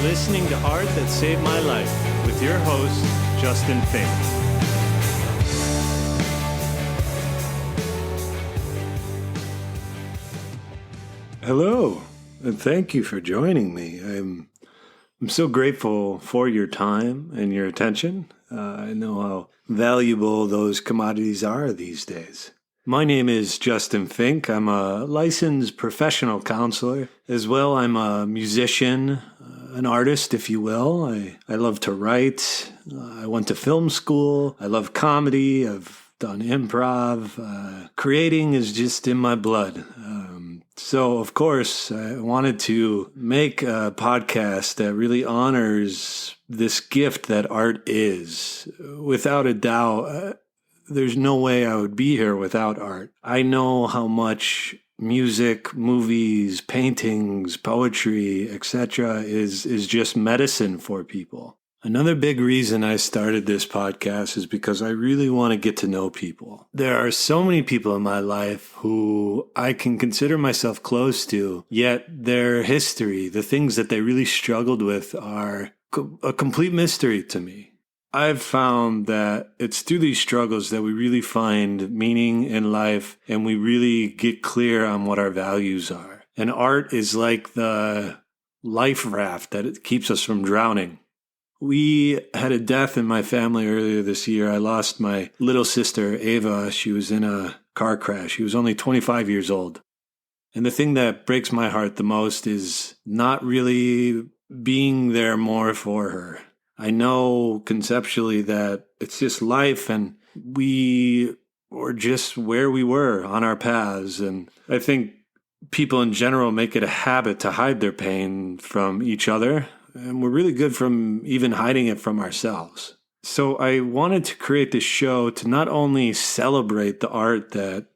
listening to Art That Saved My Life with your host, Justin Fink. Hello, and thank you for joining me. I'm so grateful for your time and your attention. I know how valuable those commodities are these days. My name is Justin Fink. I'm a licensed professional counselor. As well, I'm a musician, an artist, if you will. I love to write. I went to film school. I love comedy. I've done improv. Creating is just in my blood. So, of course, I wanted to make a podcast that really honors this gift that art is. Without a doubt, there's no way I would be here without art. I know how much music, movies, paintings, poetry, etc. is just medicine for people. Another big reason I started this podcast is because I really want to get to know people. There are so many people in my life who I can consider myself close to, yet their history, the things that they really struggled with, are a complete mystery to me. I've found that it's through these struggles that we really find meaning in life and we really get clear on what our values are. And art is like the life raft that it keeps us from drowning. We had a death in my family earlier this year. I lost my little sister, Ava. She was in a car crash. She was only 25 years old. And the thing that breaks my heart the most is not really being there more for her. I know conceptually that it's just life and we were just where we were on our paths. And I think people in general make it a habit to hide their pain from each other. And we're really good from even hiding it from ourselves. So I wanted to create this show to not only celebrate the art that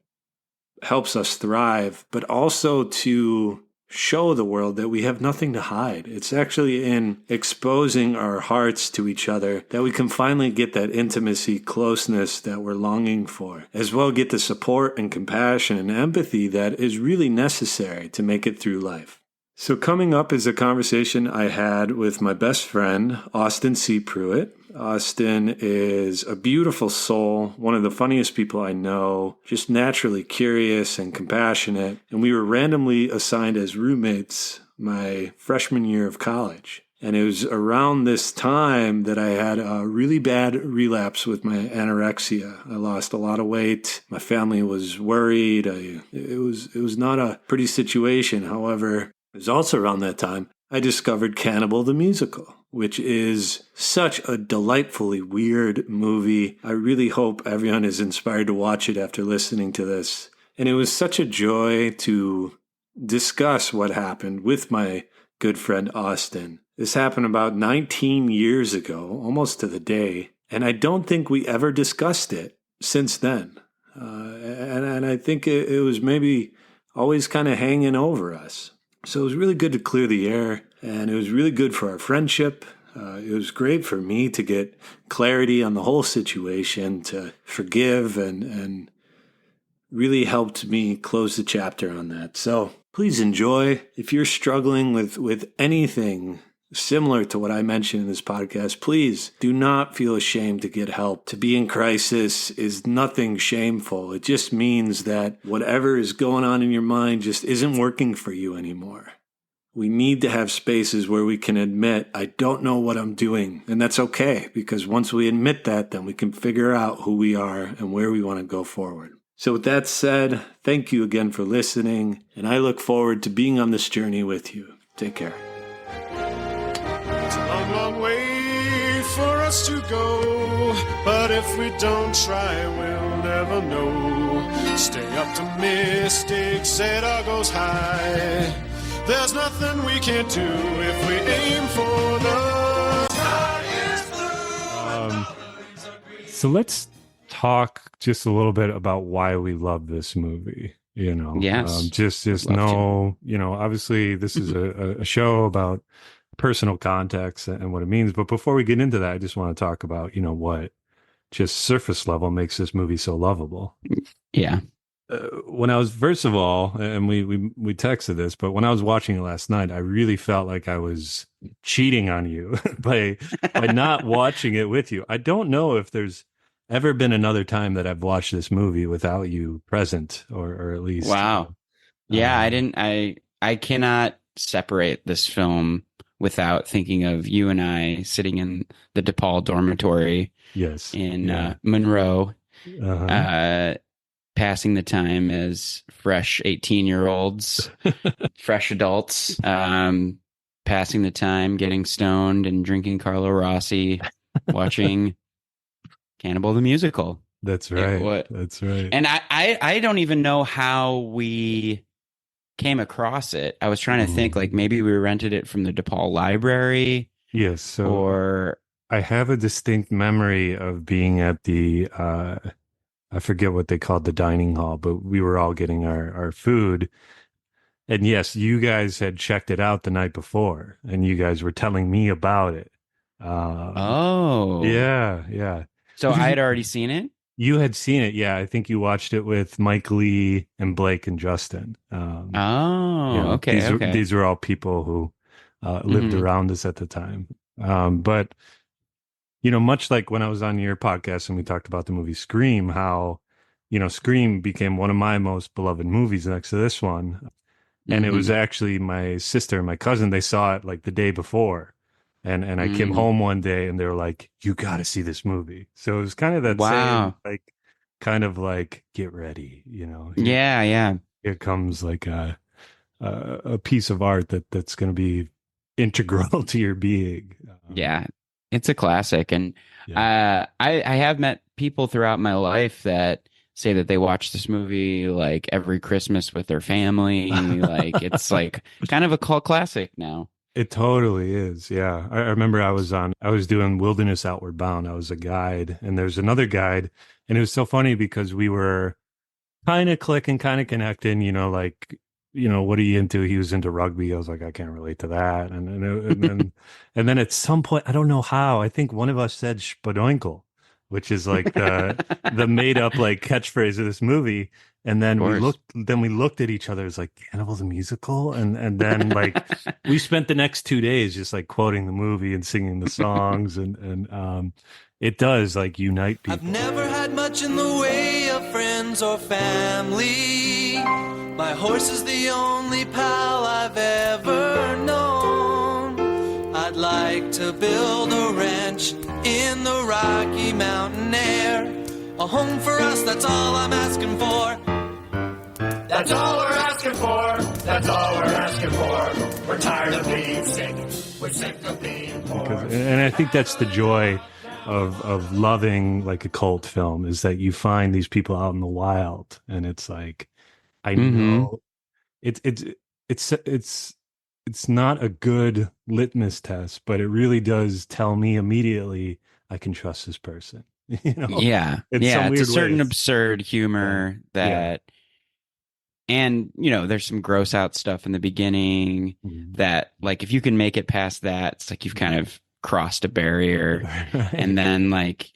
helps us thrive, but also to show the world that we have nothing to hide. It's actually in exposing our hearts to each other that we can finally get that intimacy, closeness that we're longing for, as well get the support and compassion and empathy that is really necessary to make it through life. So coming up is a conversation I had with my best friend, Austin C. Pruett. Austin is a beautiful soul, one of the funniest people I know, just naturally curious and compassionate. And we were randomly assigned as roommates my freshman year of college. And it was around this time that I had a really bad relapse with my anorexia. I lost a lot of weight. My family was worried. It was not a pretty situation. However, it was also around that time I discovered Cannibal the musical, which is such a delightfully weird movie. I really hope everyone is inspired to watch it after listening to this. And it was such a joy to discuss what happened with my good friend Austin. This happened about 19 years ago, almost to the day, and I don't think we ever discussed it since then. And I think it was maybe always kind of hanging over us. So it was really good to clear the air, and it was really good for our friendship. It was great for me to get clarity on the whole situation, to forgive, and really helped me close the chapter on that. So please enjoy. If you're struggling with anything similar to what I mentioned in this podcast, please do not feel ashamed to get help. To be in crisis is nothing shameful. It just means that whatever is going on in your mind just isn't working for you anymore. We need to have spaces where we can admit, I don't know what I'm doing. And that's okay, because once we admit that, then we can figure out who we are and where we want to go forward. So with that said, thank you again for listening, and I look forward to being on this journey with you. Take care. Long way for us to go, but if we don't try, we'll never know. Stay optimistic, set our goals high. There's nothing we can't do if we aim for the highest blue. So let's talk just a little bit about why we love this movie. Yes. Just know, obviously this is a show about personal context and what it means. But before we get into that, I just want to talk about, what just surface level makes this movie so lovable. Yeah. when I was, first of all, and we texted this, but when I was watching it last night, I really felt like I was cheating on you by not watching it with you. I don't know if there's ever been another time that I've watched this movie without you present, or at least. Wow. Yeah, I cannot separate this film without thinking of you and I sitting in the DePaul dormitory. Yes. In Monroe, Uh-huh. passing the time as fresh 18-year-olds, fresh adults, passing the time, getting stoned and drinking Carlo Rossi, watching Cannibal the Musical. That's right. That's right. And I don't even know how we came across it. I was trying to think, like, maybe we rented it from the DePaul library. Yes. So or I have a distinct memory of being at the, I forget what they called the dining hall, but we were all getting our food. And yes, you guys had checked it out the night before, and you guys were telling me about it. Yeah. So I had already seen it? You had seen it, yeah. I think you watched it with Mike Lee and Blake and Justin. Okay. These were all people who lived around us at the time. But, much like when I was on your podcast and we talked about the movie Scream, how, Scream became one of my most beloved movies next to this one. And it was actually my sister and my cousin, they saw it like the day before. And I came home one day and they were like, you got to see this movie. So it was kind of that same, get ready, Yeah. Here comes like a piece of art that's going to be integral to your being. Yeah, it's a classic. And I have met people throughout my life that say that they watch this movie like every Christmas with their family. Like it's like kind of a cult classic now. It totally is. Yeah. I remember I was doing Wilderness Outward Bound. I was a guide, and there's another guide. And it was so funny because we were kind of clicking, kind of connecting, what are you into? He was into rugby. I was like, I can't relate to that. And then at some point, I don't know how, I think one of us said Spadoinkle, which is like the made up like catchphrase of this movie. And then we looked at each other as like Cannibal the Musical. And then like we spent the next 2 days just like quoting the movie and singing the songs. And it does like unite people. I've never had much in the way of friends or family. My horse is the only pal I've ever known. I'd like to build a ranch in the Rocky Mountain air. A home for us, that's all I'm asking for. That's all we're asking for. That's all we're asking for. We're tired of being sick. We're sick of being poor. And I think that's the joy of loving like a cult film, is that you find these people out in the wild, and it's like, I know it's not a good litmus test, but it really does tell me immediately I can trust this person. Yeah. It's a certain absurd humor that, and there's some gross out stuff in the begining that, like, if you can make it past that, it's like you've kind of crossed a barrier. Right. And then like,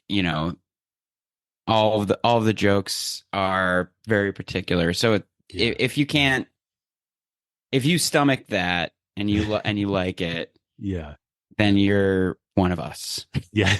all of the jokes are very particular. So if you stomach that and you like it, then you're one of us. Yeah,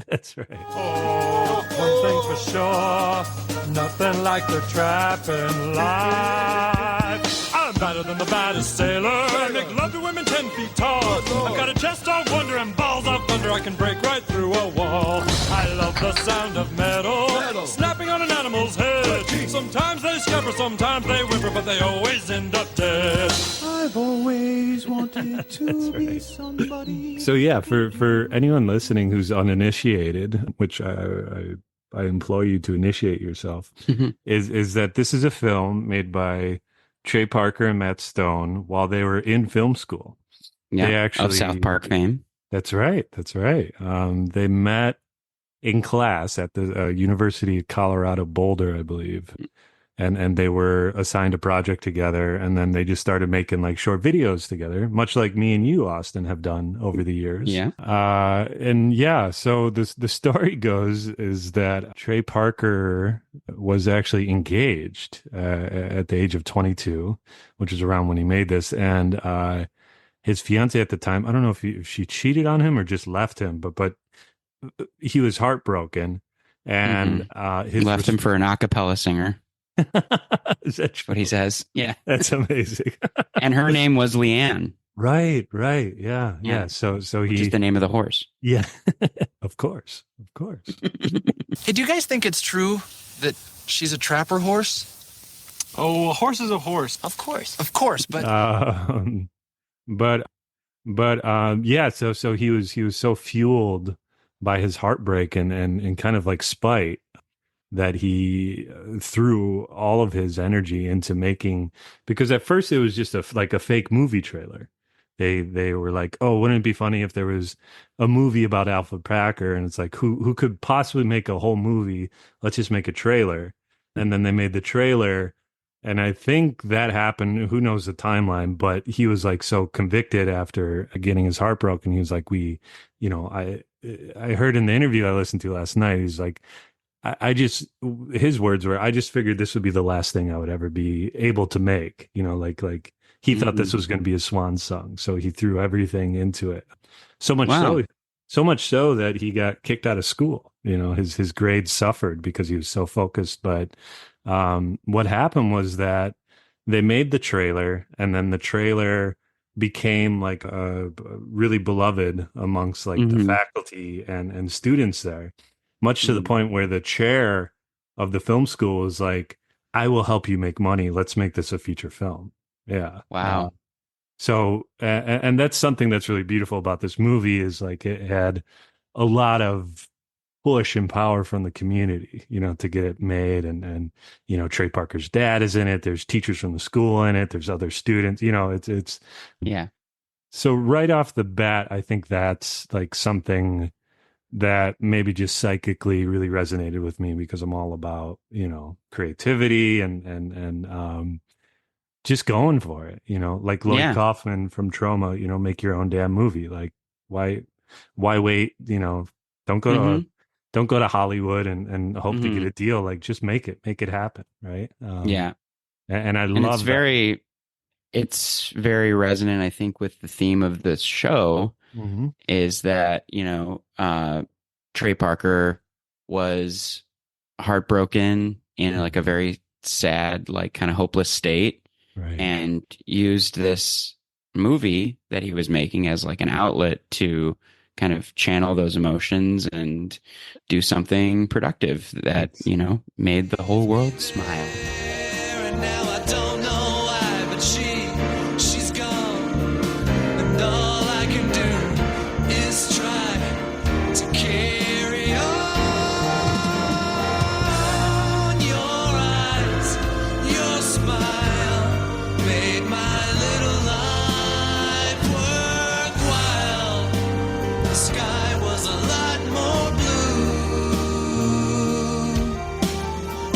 that's right. Oh, one thing for sure, nothing like the trapping life. I'm better than the baddest sailor. I make love to women 10 feet tall. I've got a chest of wonder and balls of thunder. I can break right through a wall. I love the sound of metal snapping on an animal's head. Sometimes they scamper, sometimes they whimper, but they always end up dead. I've always wanted to be somebody. So yeah, for anyone listening who's uninitiated, which I implore you to initiate yourself, is that this is a film made by Trey Parker and Matt Stone while they were in film school. Yeah, they actually, of South Park fame. That's right. They met in class at the University of Colorado Boulder, I believe. and they were assigned a project together, and then they just started making like short videos together, much like me and you, Austin, have done over the years. Yeah. And yeah, so the story goes is that Trey Parker was actually engaged at the age of 22, which is around when he made this, and his fiance at the time, I don't know if she cheated on him or just left him, but he was heartbroken, and his left him for an a cappella singer. Is that true? What he says. Yeah. That's amazing. And her name was Leanne. Right. Yeah. So which is the name of the horse. Yeah. Of course. Hey, do you guys think it's true that she's a trapper horse? Oh, a horse is a horse. Of course, but yeah. So he was so fueled by his heartbreak and kind of like spite that he threw all of his energy into making, because at first it was just like a fake movie trailer. They were like, oh, wouldn't it be funny if there was a movie about Alfred Packer? And it's like, who could possibly make a whole movie? Let's just make a trailer. And then they made the trailer. And I think that happened. Who knows the timeline? But he was like so convicted after getting his heart broken. He was like, I heard in the interview I listened to last night, he's like, his words were, I just figured this would be the last thing I would ever be able to make, like he thought this was going to be a swan song. So he threw everything into it. So much so that he got kicked out of school. His grades suffered because he was so focused. But what happened was that they made the trailer, and then the trailer became like really beloved amongst like the faculty and students there. Much to the point where the chair of the film school was like, I will help you make money. Let's make this a feature film. Yeah. Wow. So, and that's something that's really beautiful about this movie is like it had a lot of push and power from the community, to get it made. And Trey Parker's dad is in it. There's teachers from the school in it. There's other students, it's. Yeah. So right off the bat, I think that's like something that maybe just psychically really resonated with me, because I'm all about, creativity and just going for it, like Lloyd Kaufman from Trauma, make your own damn movie. Like why wait, don't go to Hollywood and hope to get a deal. Like just make it happen. Right. And I love it's very resonant, I think, with the theme of this show. Is that, Trey Parker was heartbroken in like a very sad, like kind of hopeless state, right, and used this movie that he was making as like an outlet to kind of channel those emotions and do something productive that, made the whole world smile. And now I don't know why, but she's gone, and all I can do is try to carry on. Your eyes, your smile made my little life worthwhile. The sky was a lot more blue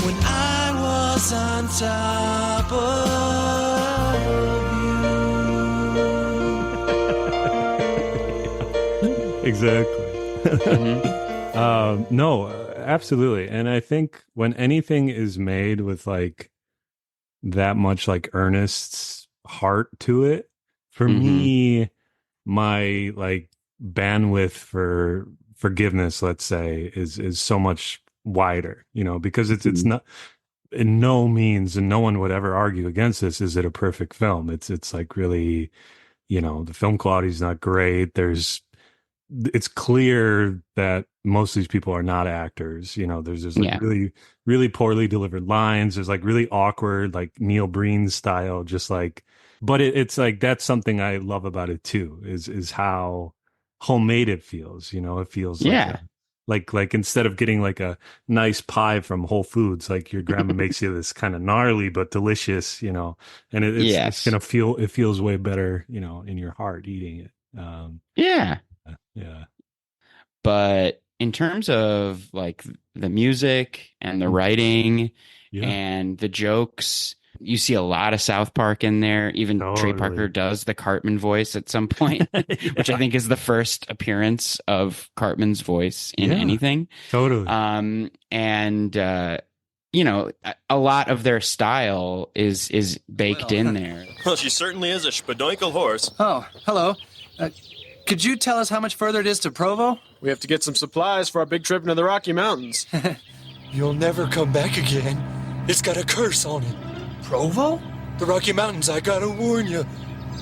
when I was on top of you. Exactly. No, absolutely. And I think when anything is made with like that much like earnest heart to it, for me, my like bandwidth for forgiveness, let's say, is so much wider, because it's not, in no means, and no one would ever argue against this, is it a perfect film. It's like really, the film quality is not great. It's clear that most of these people are not actors. There's like really, really poorly delivered lines. There's like really awkward, like Neil Breen style, just like, but it's like, that's something I love about it too, is how homemade it feels. It feels like instead of getting like a nice pie from Whole Foods, like your grandma makes you this kind of gnarly but delicious, and it's gonna it feels way better, in your heart eating it. Yeah. But in terms of like the music and the writing and the jokes. You see a lot of South Park in there. Even Trey Parker does the Cartman voice at some point, which I think is the first appearance of Cartman's voice in anything. Totally. You know, a lot of their style is baked in there. Well, she certainly is a spadoinkle horse. Oh, hello. Could you tell us how much further it is to Provo? We have to get some supplies for our big trip into the Rocky Mountains. You'll never come back again. It's got a curse on it. Provo? The Rocky Mountains, I gotta warn you.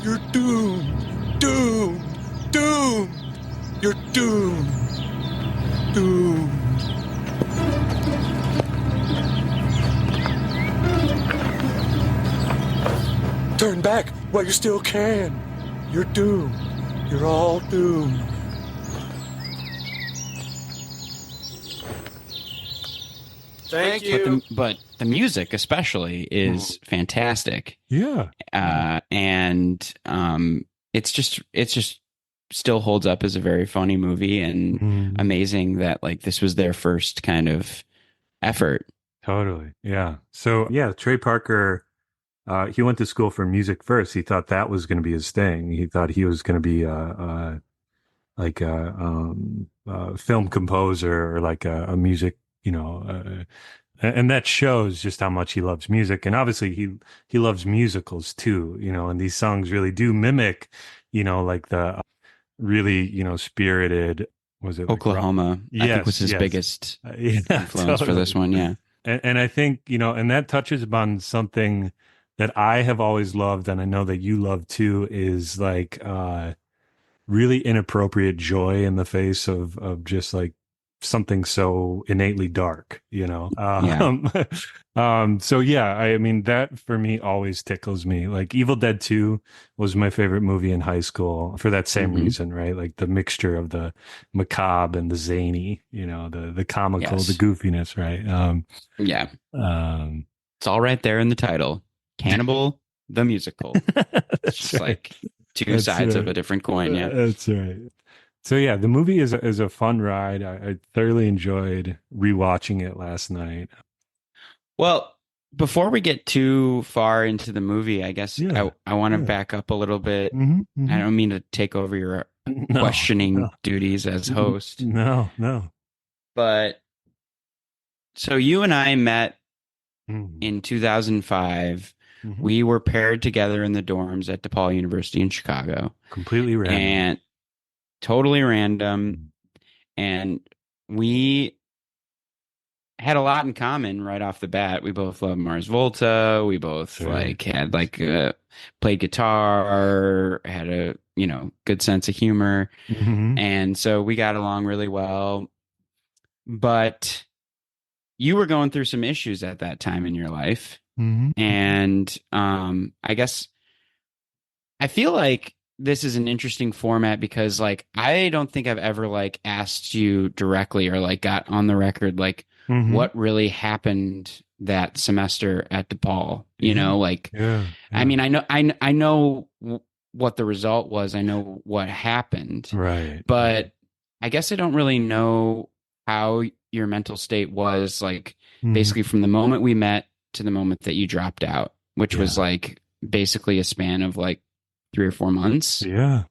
You're doomed. Doomed. Doomed. You're doomed. Doomed. Turn back while you still can. You're doomed. You're all doomed. Thank you. But the music especially is fantastic. Yeah. It's just still holds up as a very funny movie, and amazing that like this was their first kind of effort. Totally. Yeah. So yeah, Trey Parker, he went to school for music first. He thought that was going to be his thing. He thought he was going to be a film composer or like a music, and that shows just how much he loves music. And obviously he loves musicals too, and these songs really do mimic, like the really, spirited, was it Oklahoma? Like, I think was his biggest influence for this one. Yeah. And I think, and that touches upon something that I have always loved, and I know that you love too, is like really inappropriate joy in the face of just like something so innately dark, so yeah, I mean, that for me always tickles me. Like Evil Dead 2 was my favorite movie in high school for that same reason, right? Like the mixture of the macabre and the zany, the comical, the goofiness, right? It's all right there in the title. Cannibal, the musical. It's just like two sides of a different coin. Yeah, that's right. So yeah, the movie is a fun ride. I thoroughly enjoyed rewatching it last night. Well, before we get too far into the movie, I guess I want to back up a little bit. I don't mean to take over your questioning duties as host. No. But so you and I met in 2005. We were paired together in the dorms at DePaul University in Chicago. Completely random. And totally random. And we had a lot in common right off the bat. We both loved Mars Volta. We both had played guitar, had a, good sense of humor. And so we got along really well. But you were going through some issues at that time in your life. And I guess I feel like this is an interesting format because like I don't think I've ever like asked you directly or like got on the record like what really happened that semester at DePaul. I mean, I know what the result was. I know what happened. Right. But I guess I don't really know how your mental state was like basically from the moment we met to the moment that you dropped out, which was like basically a span of like 3 or 4 months. Yeah.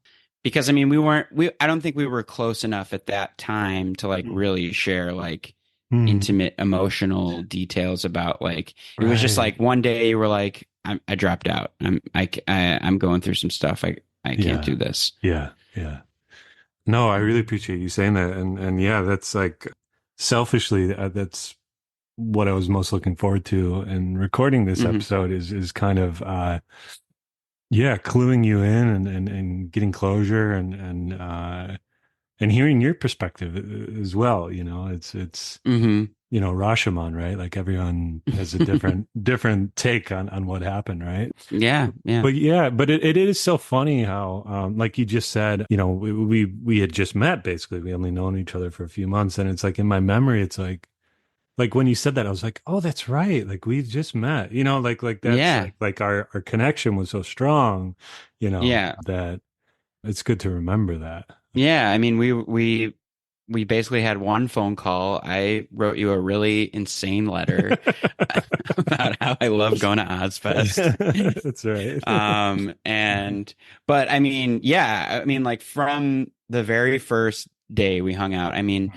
Because I mean, I don't think we were close enough at that time to like really share like intimate emotional details about like, it was just like one day you were like, I dropped out. I'm going through some stuff. I can't do this. Yeah. Yeah. No, I really appreciate you saying that. And yeah, that's like selfishly, that's what I was most looking forward to. And recording this episode is kind of, cluing you in and getting closure and hearing your perspective as well. It's Rashomon, right? Like everyone has a different take on what happened, right? Yeah. But it is so funny how, like you just said, we had just met basically. We only known each other for a few months, and it's like in my memory, it's like when you said that, I was like, oh, that's right. Like we just met, like that's like our connection was so strong, that it's good to remember that. Yeah. I mean, we we basically had one phone call. I wrote you a really insane letter about how I love going to Ozfest. That's right. But I mean, yeah, I mean, like from the very first day we hung out, I mean,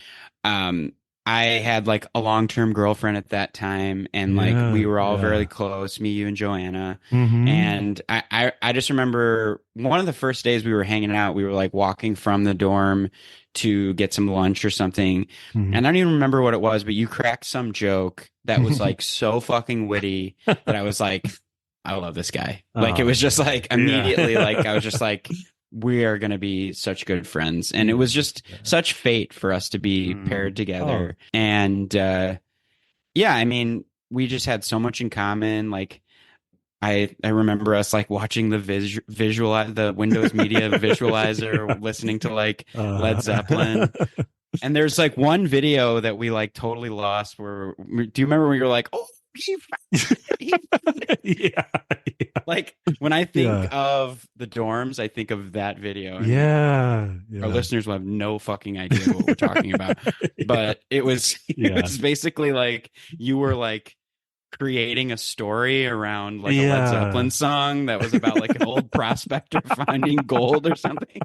I had like a long-term girlfriend at that time, and like we were all very close, me, you, and Joanna. And I just remember one of the first days we were hanging out, we were like walking from the dorm to get some lunch or something. And I don't even remember what it was, but you cracked some joke that was like so fucking witty that I was like, I love this guy. Like it was just like immediately, like I was just like, we are going to be such good friends. And it was just such fate for us to be paired together. And yeah, I mean, we just had so much in common. Like I remember us like watching the the Windows Media visualizer, listening to like Led Zeppelin. And there's like one video that we like totally lost where, do you remember when you're like, oh, yeah. Like when I think of the dorms, I think of that video. Yeah. Our listeners will have no fucking idea what we're talking about. But it was basically like you were like creating a story around like a Led Zeppelin song that was about like an old prospector finding gold or something.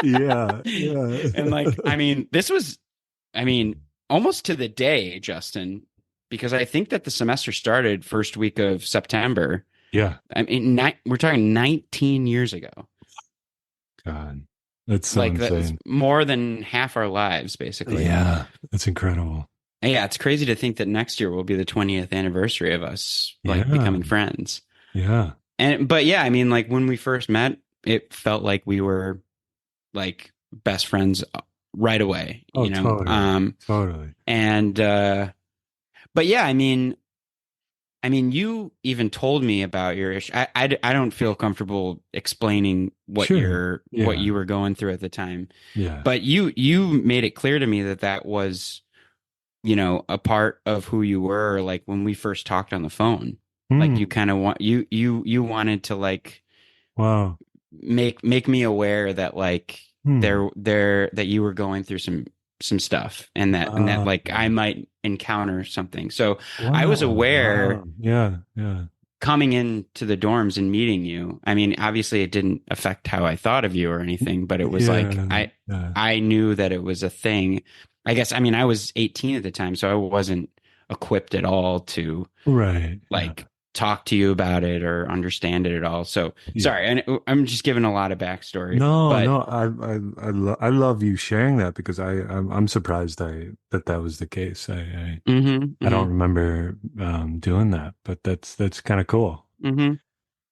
Yeah. And like, I mean, this was, I mean, almost to the day, Justin, because I think that the semester started first week of September. Yeah. I mean, we're talking 19 years ago. God, that's so like insane. that's more than half our lives, basically. Yeah, that's incredible. Yeah, it's crazy to think that next year will be the 20th anniversary of us like becoming friends. Yeah. But yeah, I mean, like when we first met, it felt like we were like best friends right away. Oh, you know, totally. And but yeah, I mean, you even told me about your issue. I don't feel comfortable explaining what what you were going through at the time. Yeah. But you made it clear to me that was, you know, a part of who you were. Like when we first talked on the phone, like you kind of you wanted to like, wow, make me aware that like that you were going through some stuff and that like I might encounter something. So I was aware. Yeah. Coming into the dorms and meeting you. I mean, obviously it didn't affect how I thought of you or anything, but it was like I knew that it was a thing. I guess, I mean, I was 18 at the time, so I wasn't equipped at all to talk to you about it or understand it at all. So sorry, and I'm just giving a lot of backstory. No, I love you sharing that because I'm surprised that was the case. I don't remember doing that, but that's kind of cool.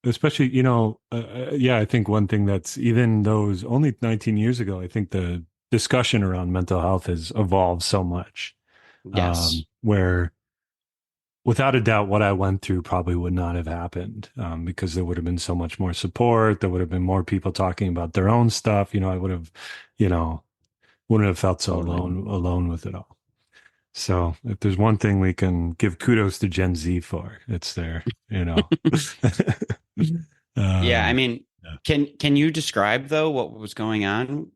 Especially, you know, I think one thing that's even those only 19 years ago, I think the discussion around mental health has evolved so much. Yes. Where without a doubt, what I went through probably would not have happened because there would have been so much more support. There would have been more people talking about their own stuff. You know, I would have, you know, wouldn't have felt so alone with it all. So if there's one thing we can give kudos to Gen Z for, it's there, you know. Yeah. I mean, can you describe though what was going on?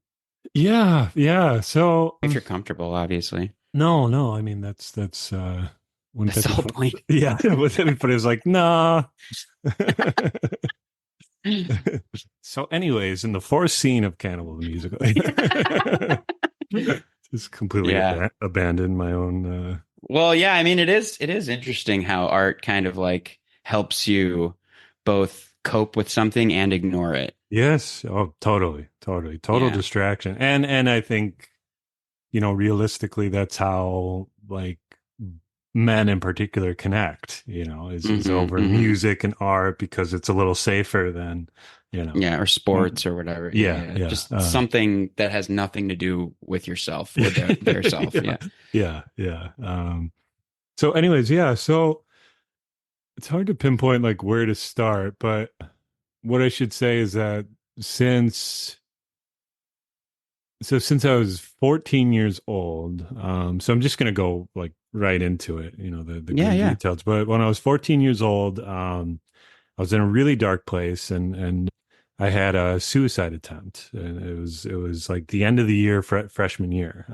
Yeah. So if you're comfortable, obviously. No. I mean, that's the whole point. Yeah. But it was like, nah. So anyways, in the fourth scene of Cannibal the musical, just completely abandoned my own. Well, yeah, I mean, it is interesting how art kind of like helps you both cope with something and ignore it. Yes. Oh, totally. Total distraction. And I think, you know, realistically, that's how like men in particular connect, you know, is over music and art because it's a little safer than, you know. Yeah. Or sports or whatever. Yeah. Just something that has nothing to do with yourself or their self. Yeah. So anyways, so it's hard to pinpoint like where to start, but what I should say is that since I was 14 years old, so I'm just going to go like right into it, you know, the details. But when I was 14 years old, I was in a really dark place and I had a suicide attempt, and it was like the end of the year, freshman year.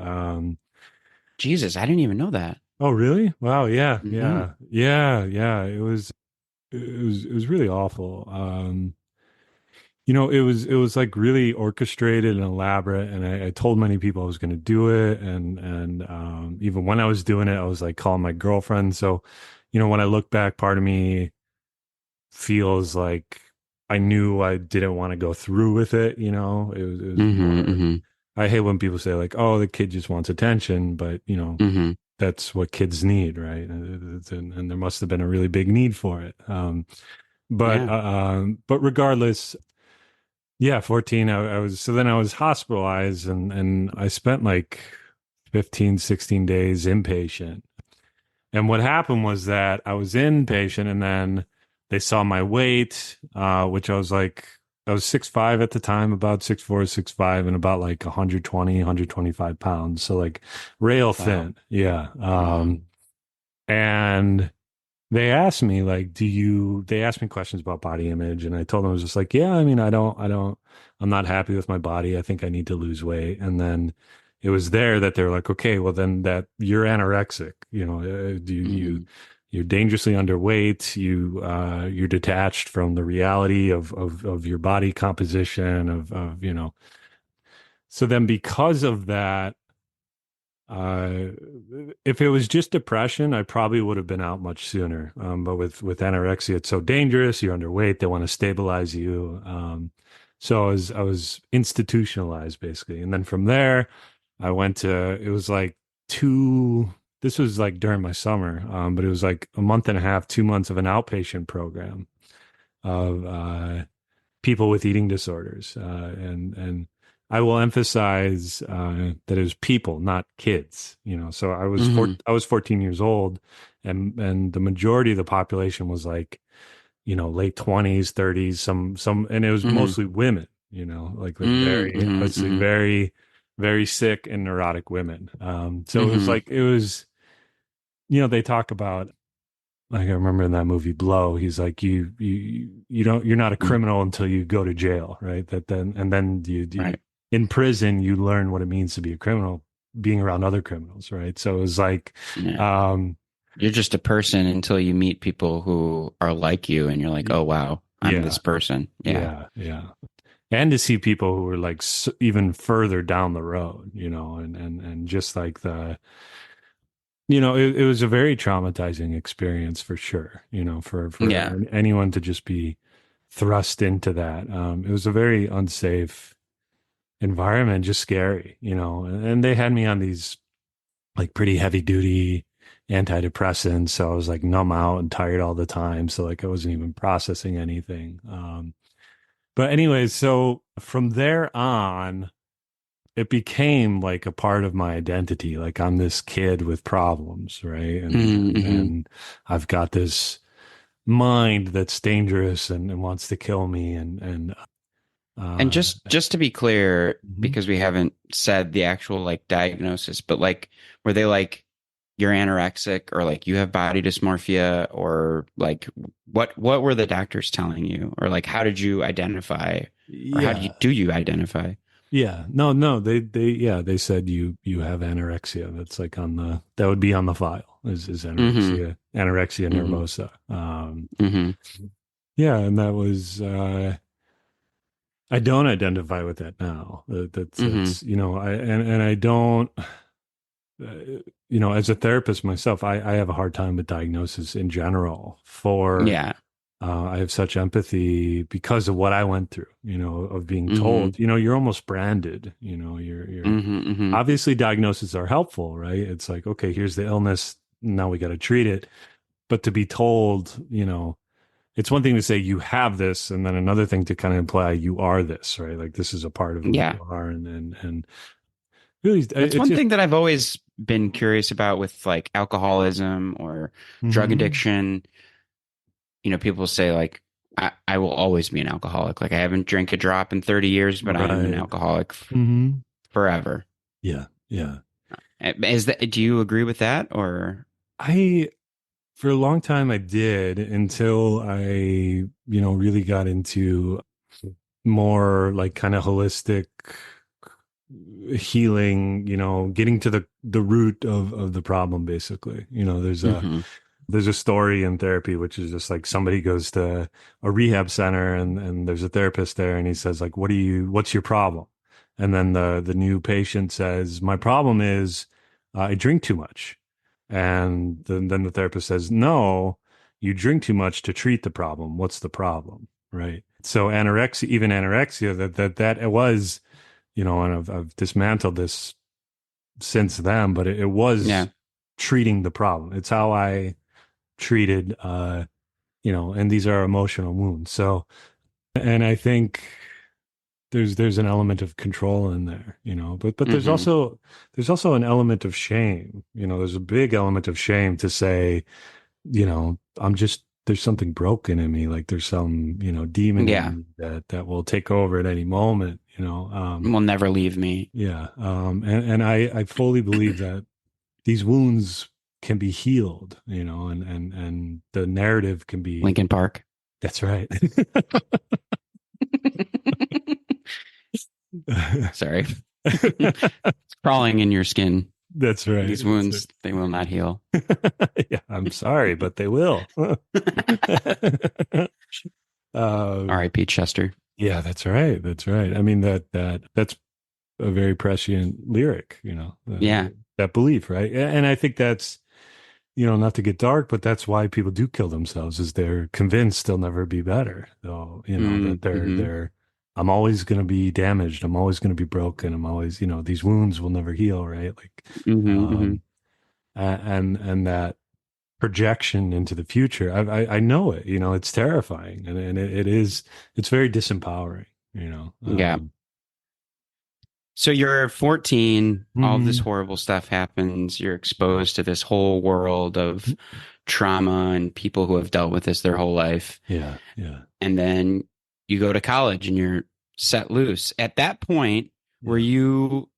Jesus, I didn't even know that. Oh, really? Wow. Yeah. Mm-hmm. Yeah. Yeah. Yeah. It was really awful. It was like really orchestrated and elaborate, and I told many people I was going to do it, and even when I was doing it, I was like calling my girlfriend. So, when I look back, part of me feels like I knew I didn't want to go through with it. It was more. Mm-hmm. I hate when people say like, "Oh, the kid just wants attention," but Mm-hmm. that's what kids need, right? And there must have been a really big need for it. But regardless, yeah, 14. I was so then I was hospitalized, and I spent like 15, 16 days inpatient. And what happened was that I was inpatient, and then they saw my weight, which I was 6'5" at the time, about 6'4", 6'5", and about like 120, 125 pounds. So like rail thin. Wow. Yeah. And they asked me like, they asked me questions about body image, and I told them, I was just like, yeah, I mean, I'm not happy with my body. I think I need to lose weight. And then it was there that they were like, okay, well then you're anorexic, you're dangerously underweight. You're detached from the reality of your body composition so then because of that, if it was just depression, I probably would have been out much sooner. But with anorexia, it's so dangerous. You're underweight. They want to stabilize you. So I was institutionalized basically. And then from there, I went to, it was like this was like during my summer, but it was like a month and a half, 2 months of an outpatient program of people with eating disorders. And I will emphasize that it was people, not kids. So I was I was 14 years old, and the majority of the population was like, late 20s, 30s, some, and it was mostly women. Like very, obviously very, very sick and neurotic women. So it was like they talk about. Like I remember in that movie Blow, he's like, you're not a criminal until you go to jail, right? Then you right. In prison, you learn what it means to be a criminal, being around other criminals, right? So it was like, you're just a person until you meet people who are like you, and you're like, oh wow, I'm this person. Yeah. And to see people who were like even further down the road, and just like it was a very traumatizing experience for sure, for anyone to just be thrust into that. It was a very unsafe environment, just scary, and they had me on these like pretty heavy duty antidepressants. So I was like numb out and tired all the time. So like I wasn't even processing anything. But anyways, so from there on, it became like a part of my identity. Like I'm this kid with problems, right? And I've got this mind that's dangerous and wants to kill me. And just to be clear, because we haven't said the actual like diagnosis, but like, were they like, you're anorexic, or like you have body dysmorphia, or like what were the doctors telling you, or like how did you identify, or how do you identify? Yeah, no, they said you have anorexia. That's like that would be on the file is anorexia, anorexia nervosa. Yeah, and that was I don't identify with that now. That's I don't. As a therapist myself, I have a hard time with diagnosis in general. I have such empathy because of what I went through, of being told, you're almost branded, you're obviously diagnoses are helpful, right? It's like, okay, here's the illness. Now we got to treat it. But to be told, it's one thing to say you have this, and then another thing to kind of imply you are this, right? Like this is a part of who you are. And really, that's one thing that I've always been curious about with like alcoholism or drug addiction. People say like, I will always be an alcoholic. Like I haven't drank a drop in 30 years, but I'm an alcoholic forever. Yeah. Do you agree with that? Or for a long time I did, until I, really got into more like kind of holistic healing, getting to the root of the problem, basically. There's a story in therapy, which is just like somebody goes to a rehab center and there's a therapist there and he says like, what's your problem? And then the new patient says, my problem is I drink too much. And then the therapist says, no, you drink too much to treat the problem. What's the problem? Right. So anorexia, that it was, and I've dismantled this since then, but it was treating the problem. It's how I treated, and these are emotional wounds. So, and I think there's an element of control in there, but there's also an element of shame. There's a big element of shame to say, there's something broken in me. Like there's some, demon in me that will take over at any moment, will never leave me. Yeah. And I fully believe that these wounds can be healed, and the narrative can be Linkin Park. That's right. Sorry. It's crawling in your skin. That's right. These wounds, they will not heal. Yeah, I'm sorry, but they will. R.I.P. Chester. Yeah, that's right. That's right. I mean, that's a very prescient lyric, that belief, right? And I think that's, not to get dark, but that's why people do kill themselves, is they're convinced they'll never be better. So, that they're I'm always going to be damaged. I'm always going to be broken. I'm always, these wounds will never heal, right? Like, and that projection into the future, I know it. It's terrifying, and it's very disempowering. Yeah. So you're 14. All of this horrible stuff happens. You're exposed to this whole world of trauma and people who have dealt with this their whole life. Yeah, yeah. And then you go to college and you're set loose. At that point, were you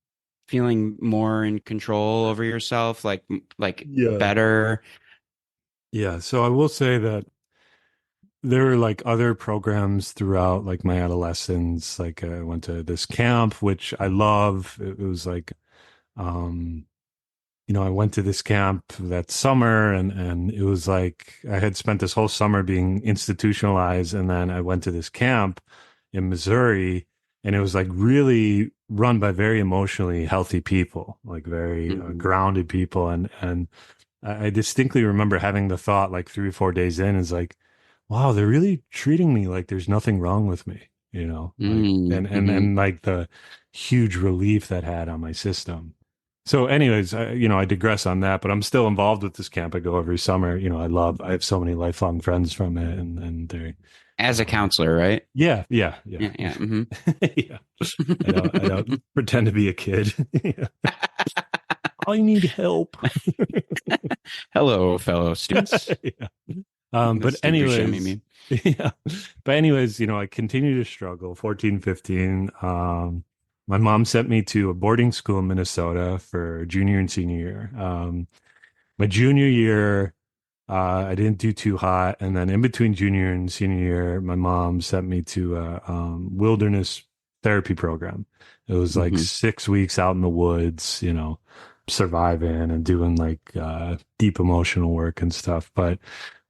feeling more in control over yourself, like better? Yeah. So I will say that there were like other programs throughout like my adolescence. Like I went to this camp, which I love. It was like, I went to this camp that summer and it was like I had spent this whole summer being institutionalized. And then I went to this camp in Missouri and it was like really run by very emotionally healthy people, like very grounded people. And I distinctly remember having the thought like 3 or 4 days in is like, wow, they're really treating me like there's nothing wrong with me, and like the huge relief that had on my system. So anyways, I digress on that, but I'm still involved with this camp. I go every summer. I have so many lifelong friends from it and they're as a counselor, right? Yeah. Yeah. Yeah. I don't pretend to be a kid. I need help. Hello, fellow students. But anyways, I continue to struggle. 14, 15. My mom sent me to a boarding school in Minnesota for junior and senior year. My junior year, I didn't do too hot. And then in between junior and senior year, my mom sent me to a wilderness therapy program. It was like 6 weeks out in the woods, surviving and doing like deep emotional work and stuff. But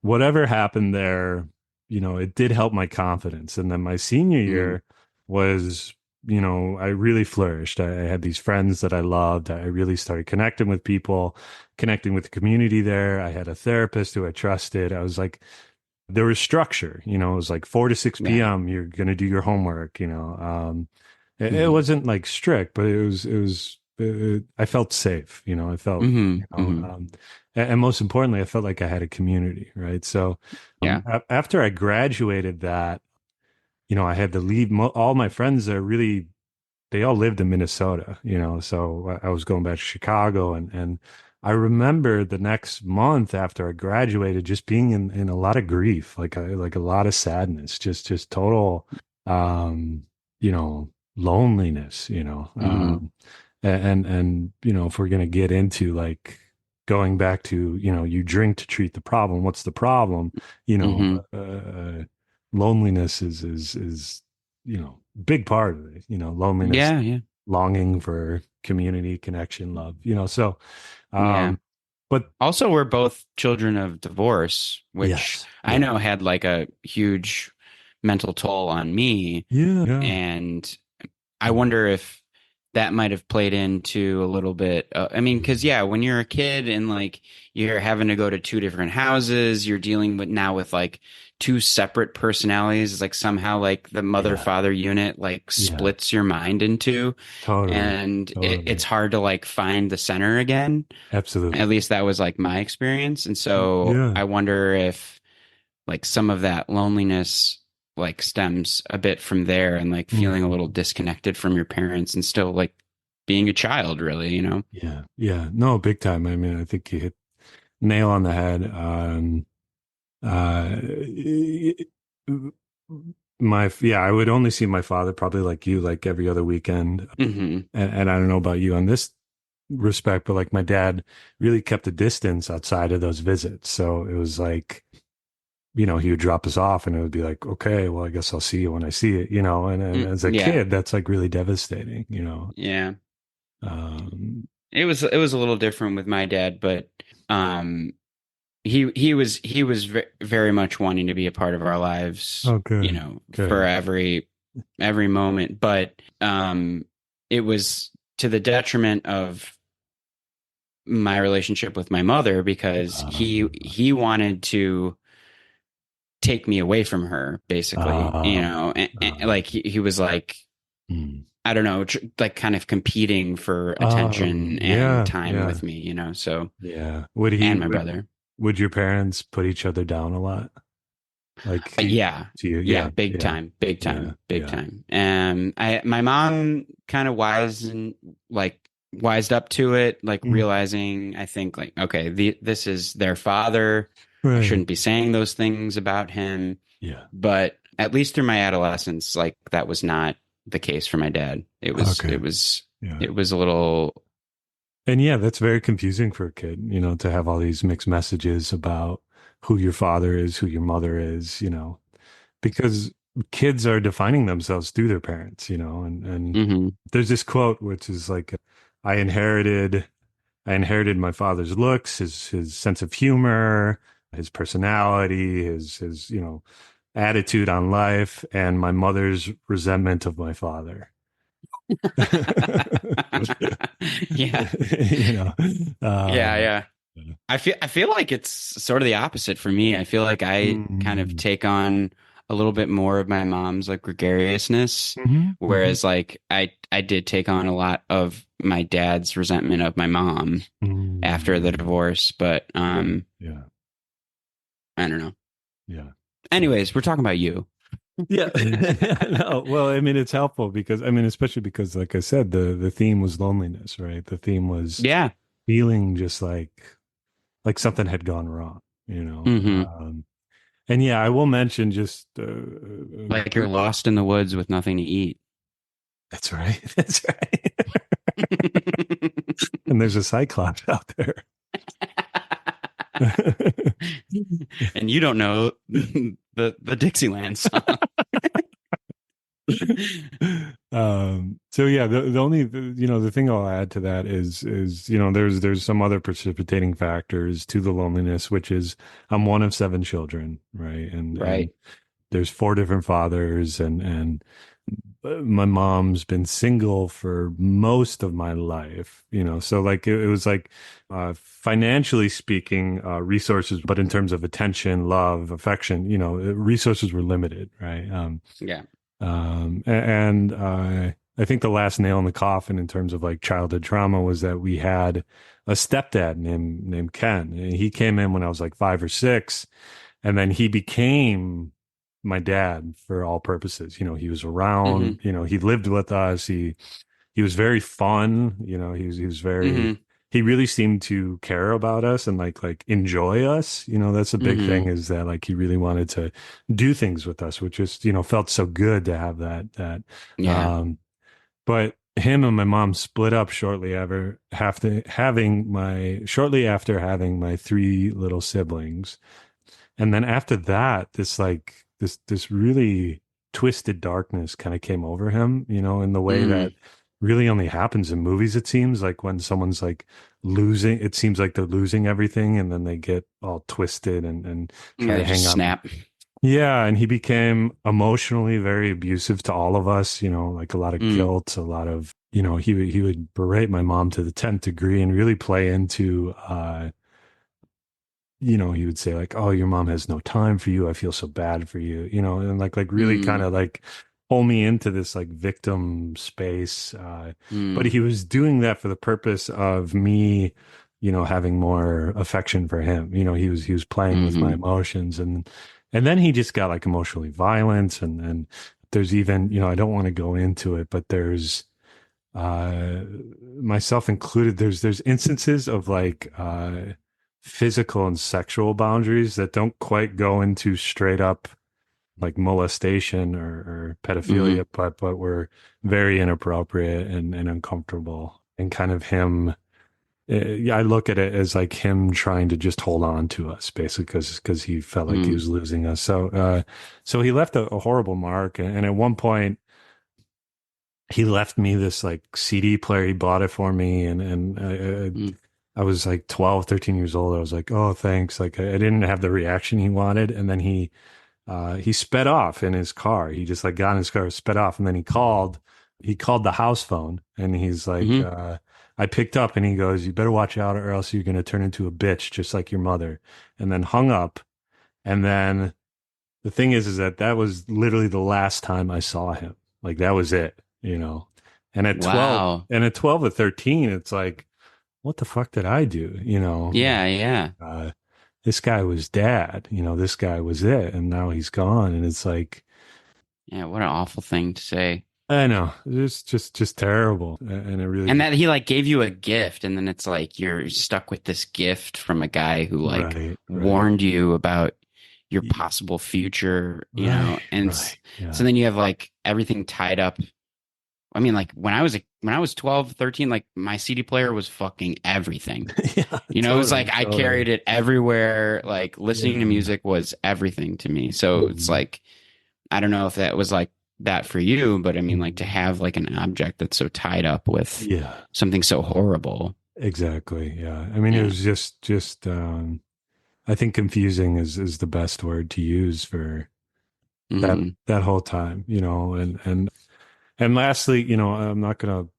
whatever happened there, it did help my confidence. And then my senior year was, I really flourished. I had these friends that I loved. I really started connecting with people, connecting with the community there. I had a therapist who I trusted. I was like, there was structure, it was like 4 to 6 p.m. You're going to do your homework, it wasn't like strict, but I felt safe, I felt, and most importantly, I felt like I had a community, right? So after I graduated that, I had to leave all my friends there they all lived in Minnesota, so I was going back to Chicago and I remember the next month after I graduated, just being in a lot of grief, like a lot of sadness, just total, loneliness, and if we're going to get into like going back to, you drink to treat the problem. What's the problem? Loneliness is big part of it, loneliness, Yeah. longing for community, connection, love, so, Yeah. but also we're both children of divorce, which yes, I know had like a huge mental toll on me. Yeah. And I wonder if that might have played into a little bit. I mean, because when you're a kid and like you're having to go to two different houses, you're dealing with like two separate personalities. It's like somehow like the mother-father unit like splits your mind into, and it's hard to like find the center again. Absolutely. At least that was like my experience, and so I wonder if like some of that loneliness like stems a bit from there, and like feeling a little disconnected from your parents and still like being a child, really, Yeah. No, big time. I mean, I think you hit nail on the head. I would only see my father probably like you, like every other weekend. And I don't know about you on this respect, but like my dad really kept a distance outside of those visits. So it was like, he would drop us off and it would be like, okay, well, I guess I'll see you when I see it, and as a kid, that's like really devastating, Yeah. It was a little different with my dad, but he was very much wanting to be a part of our lives, for every moment, but it was to the detriment of my relationship with my mother, because he wanted to take me away from her, basically, and like he was like, I don't know, like kind of competing for attention and time with me, so would he and my brother. Would your parents put each other down a lot? Like to you? Big time. My mom kind of wised up to it, like realizing, I think, like, okay, this is their father. Right. I shouldn't be saying those things about him. Yeah. But at least through my adolescence, like that was not the case for my dad. It was a little. And that's very confusing for a kid, to have all these mixed messages about who your father is, who your mother is, because kids are defining themselves through their parents, and there's this quote, which is like, I inherited my father's looks, his sense of humor, his personality, his attitude on life, and my mother's resentment of my father. Yeah. I feel like it's sort of the opposite for me. I feel like I kind of take on a little bit more of my mom's like gregariousness, whereas like I did take on a lot of my dad's resentment of my mom after the divorce, but I don't know. Yeah. Anyways, we're talking about you. Yeah. No, well, I mean, it's helpful because, especially because, like I said, the theme was loneliness, right? The theme was feeling just like something had gone wrong, And I will mention just like you're lost in the woods with nothing to eat. That's right. That's right. And there's a cyclops out there. And you don't know the Dixieland song. So the only the thing I'll add to that is there's some other precipitating factors to the loneliness, which is I'm one of 7 children, right? And there's 4 different fathers, and my mom's been single for most of my life, so like it was like financially speaking, resources, but in terms of attention, love, affection, resources were limited, right? And I think the last nail in the coffin in terms of like childhood trauma was that we had a stepdad named Ken. And he came in when I was like 5 or 6, and then he became my dad for all purposes. He was around, he lived with us. He was very fun. He was very, he really seemed to care about us and like enjoy us. That's a big thing, is that like he really wanted to do things with us, which just, felt so good to have that. But him and my mom split up shortly after having my 3 little siblings. And then after that, this really twisted darkness kind of came over him, in the way Mm. that really only happens in movies. It seems like when someone's like losing, it seems like they're losing everything, and then they get all twisted and try to They just hang on. snap. Yeah, and he became emotionally very abusive to all of us, like a lot of guilt, a lot of, he would berate my mom to the 10th degree and really play into, he would say like, "Oh, your mom has no time for you. I feel so bad for you," and like really kind of like pull me into this like victim space. But he was doing that for the purpose of me, having more affection for him. He was playing with my emotions, and then he just got like emotionally violent, and there's even, I don't want to go into it, but there's myself included, there's instances of like physical and sexual boundaries that don't quite go into straight up like molestation or pedophilia, but were very inappropriate and uncomfortable, and kind of him. I look at it as like him trying to just hold on to us, basically, because he felt like he was losing us. So he left a horrible mark, and at one point he left me this like CD player. He bought it for me, and I was like 12, 13 years old. I was like, "Oh, thanks." Like I didn't have the reaction he wanted, and then he sped off in his car. He just like got in his car, sped off, and then he called the house phone, and he's like, I picked up, and he goes, "You better watch out, or else you're going to turn into a bitch just like your mother," and then hung up. And then the thing is that was literally the last time I saw him. Like that was it, and at 12 or 13, it's like, what the fuck did I do? Yeah. This guy was dad, this guy was it. And now he's gone. And it's like, yeah, what an awful thing to say. I know, it's just terrible. And it really, and that he like gave you a gift, and then it's like, you're stuck with this gift from a guy who like warned you about your possible future, and so then you have like everything tied up. I mean, like when I was 12, 13, like my CD player was fucking everything. It was like I carried it everywhere. Like listening to music was everything to me. So it's like, I don't know if that was like that for you, but I mean, like to have like an object that's so tied up with something so horrible. Exactly. Yeah. I mean, it was just I think confusing is the best word to use for that whole time, and lastly, I'm not going to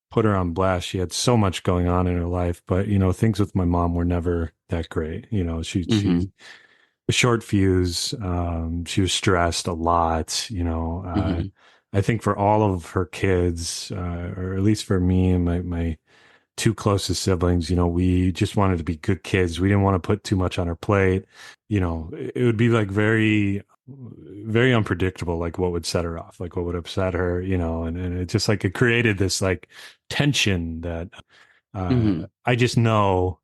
put her on blast. She had so much going on in her life, but, things with my mom were never that great. She a short fuse. She was stressed a lot, I think for all of her kids, or at least for me and my two closest siblings, we just wanted to be good kids. We didn't want to put too much on our plate. It would be like very, very unpredictable, like what would set her off, like what would upset her, and it just like it created this like tension that I just know,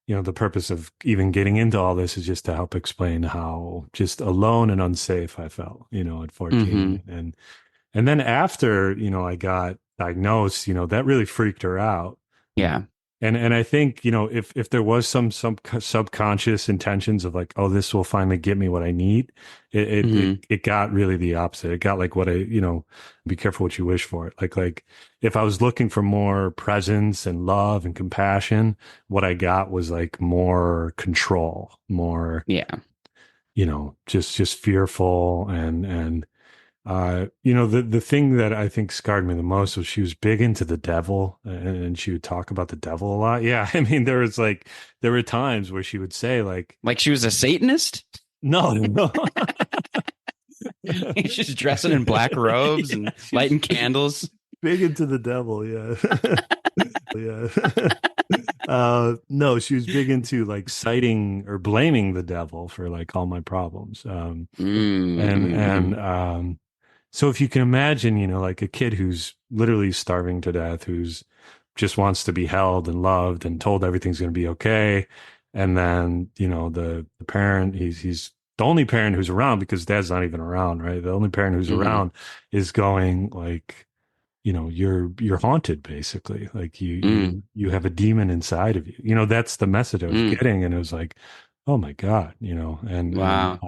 the purpose of even getting into all this is just to help explain how just alone and unsafe I felt, at 14. And then after, I got diagnosed, that really freaked her out. Yeah. And I think, if there was some subconscious intentions of like, oh, this will finally get me what I need, it got really the opposite. It got like what be careful what you wish for. Like if I was looking for more presence and love and compassion, what I got was like more control, more, just fearful and the thing that I think scarred me the most was she was big into the devil, and she would talk about the devil a lot. Yeah. I mean, there were times where she would say like she was a Satanist. No. She's just dressing in black robes and lighting candles. Big into the devil. Yeah. No, she was big into like citing or blaming the devil for like all my problems. So if you can imagine, like a kid who's literally starving to death, who's just wants to be held and loved and told everything's going to be okay. And then, the parent, he's the only parent who's around because dad's not even around, right? The only parent who's around is going like, you're haunted basically. Like you have a demon inside of you. That's the message I was getting. And it was like, oh my God, and wow.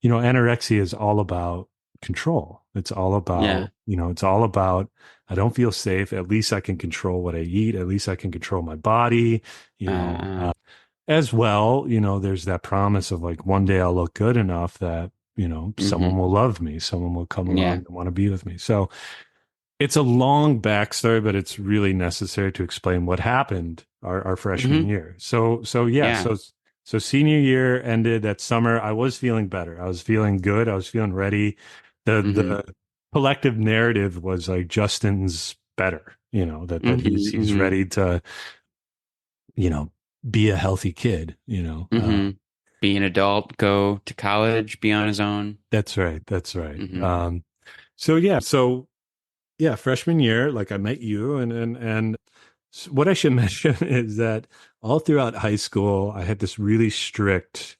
Anorexia is all about control. It's all about, it's all about, I don't feel safe. At least I can control what I eat. At least I can control my body, as well. There's that promise of like, one day I'll look good enough that, someone will love me. Someone will come along and want to be with me. So it's a long backstory, but it's really necessary to explain what happened our freshman year. So senior year ended that summer. I was feeling better. I was feeling good. I was feeling ready. The collective narrative was like, Justin's better, that he's ready to, be a healthy kid, be an adult, go to college, be on his own. That's right. So freshman year, like I met you, and what I should mention is that all throughout high school, I had this really strict,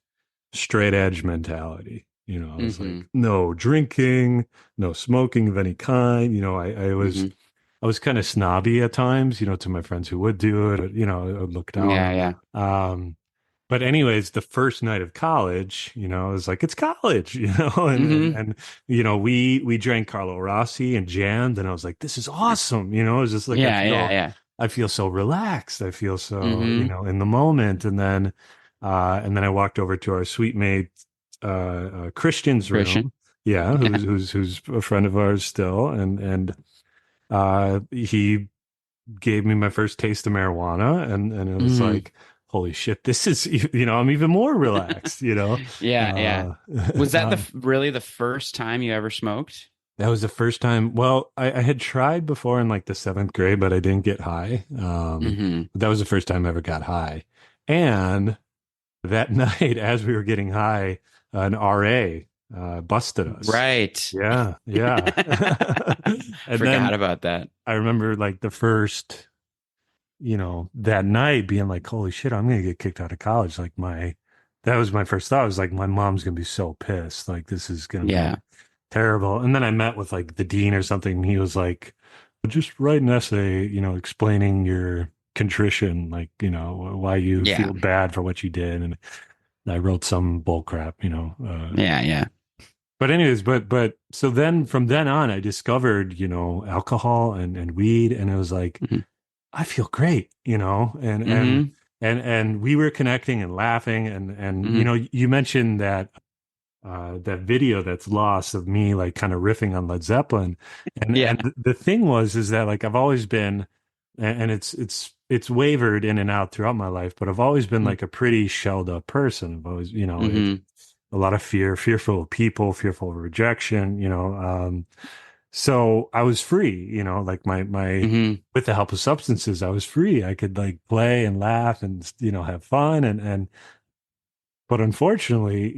straight edge mentality. I was like, no drinking, no smoking of any kind. I was kind of snobby at times, to my friends who would do it, I would look down. Yeah. But anyways, the first night of college, it was like, it's college, and we drank Carlo Rossi and jammed, and I was like, this is awesome. It was just like, I feel so relaxed. I feel so, in the moment. And then I walked over to our suite mate, Christian's room. Who's a friend of ours still. And he gave me my first taste of marijuana, and it was like, holy shit, this is, I'm even more relaxed, Was that really the first time you ever smoked? That was the first time. Well, I had tried before in like the 7th grade, but I didn't get high. That was the first time I ever got high. And that night, as we were getting high, an RA busted us. Right. Yeah. And forgot about that. I remember like the first, that night being like, holy shit, I'm going to get kicked out of college. Like that was my first thought. I was like, my mom's going to be so pissed. Like, this is going to be terrible. And then I met with like the dean or something. And he was like, just write an essay, explaining your contrition, like, why you feel bad for what you did. And I wrote some bull crap, But anyways, but so then from then on, I discovered, alcohol and weed. And it was like, I feel great, and we were connecting and laughing. And you mentioned that that video that's lost of me like kind of riffing on Led Zeppelin. And the thing is that like I've always been, and it's wavered in and out throughout my life, but I've always been like a pretty shelled up person. I've always, a lot of fearful of people, fearful of rejection, so I was free, like my with the help of substances, I was free. I could like play and laugh and, have fun. But unfortunately,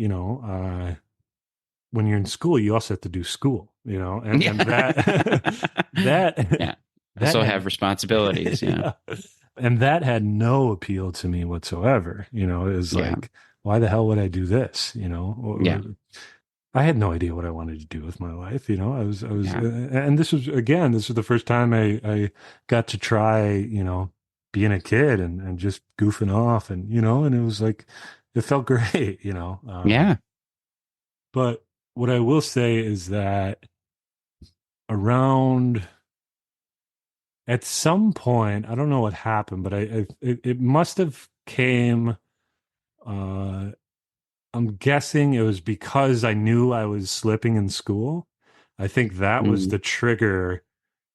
when you're in school, you also have to do school, and that also have responsibilities. And that had no appeal to me whatsoever. It was like, why the hell would I do this? I had no idea what I wanted to do with my life. And this was the first time I got to try, being a kid and just goofing off and it was like, it felt great, But what I will say is that at some point, I don't know what happened, but it must have came, I'm guessing it was because I knew I was slipping in school. I think that was the trigger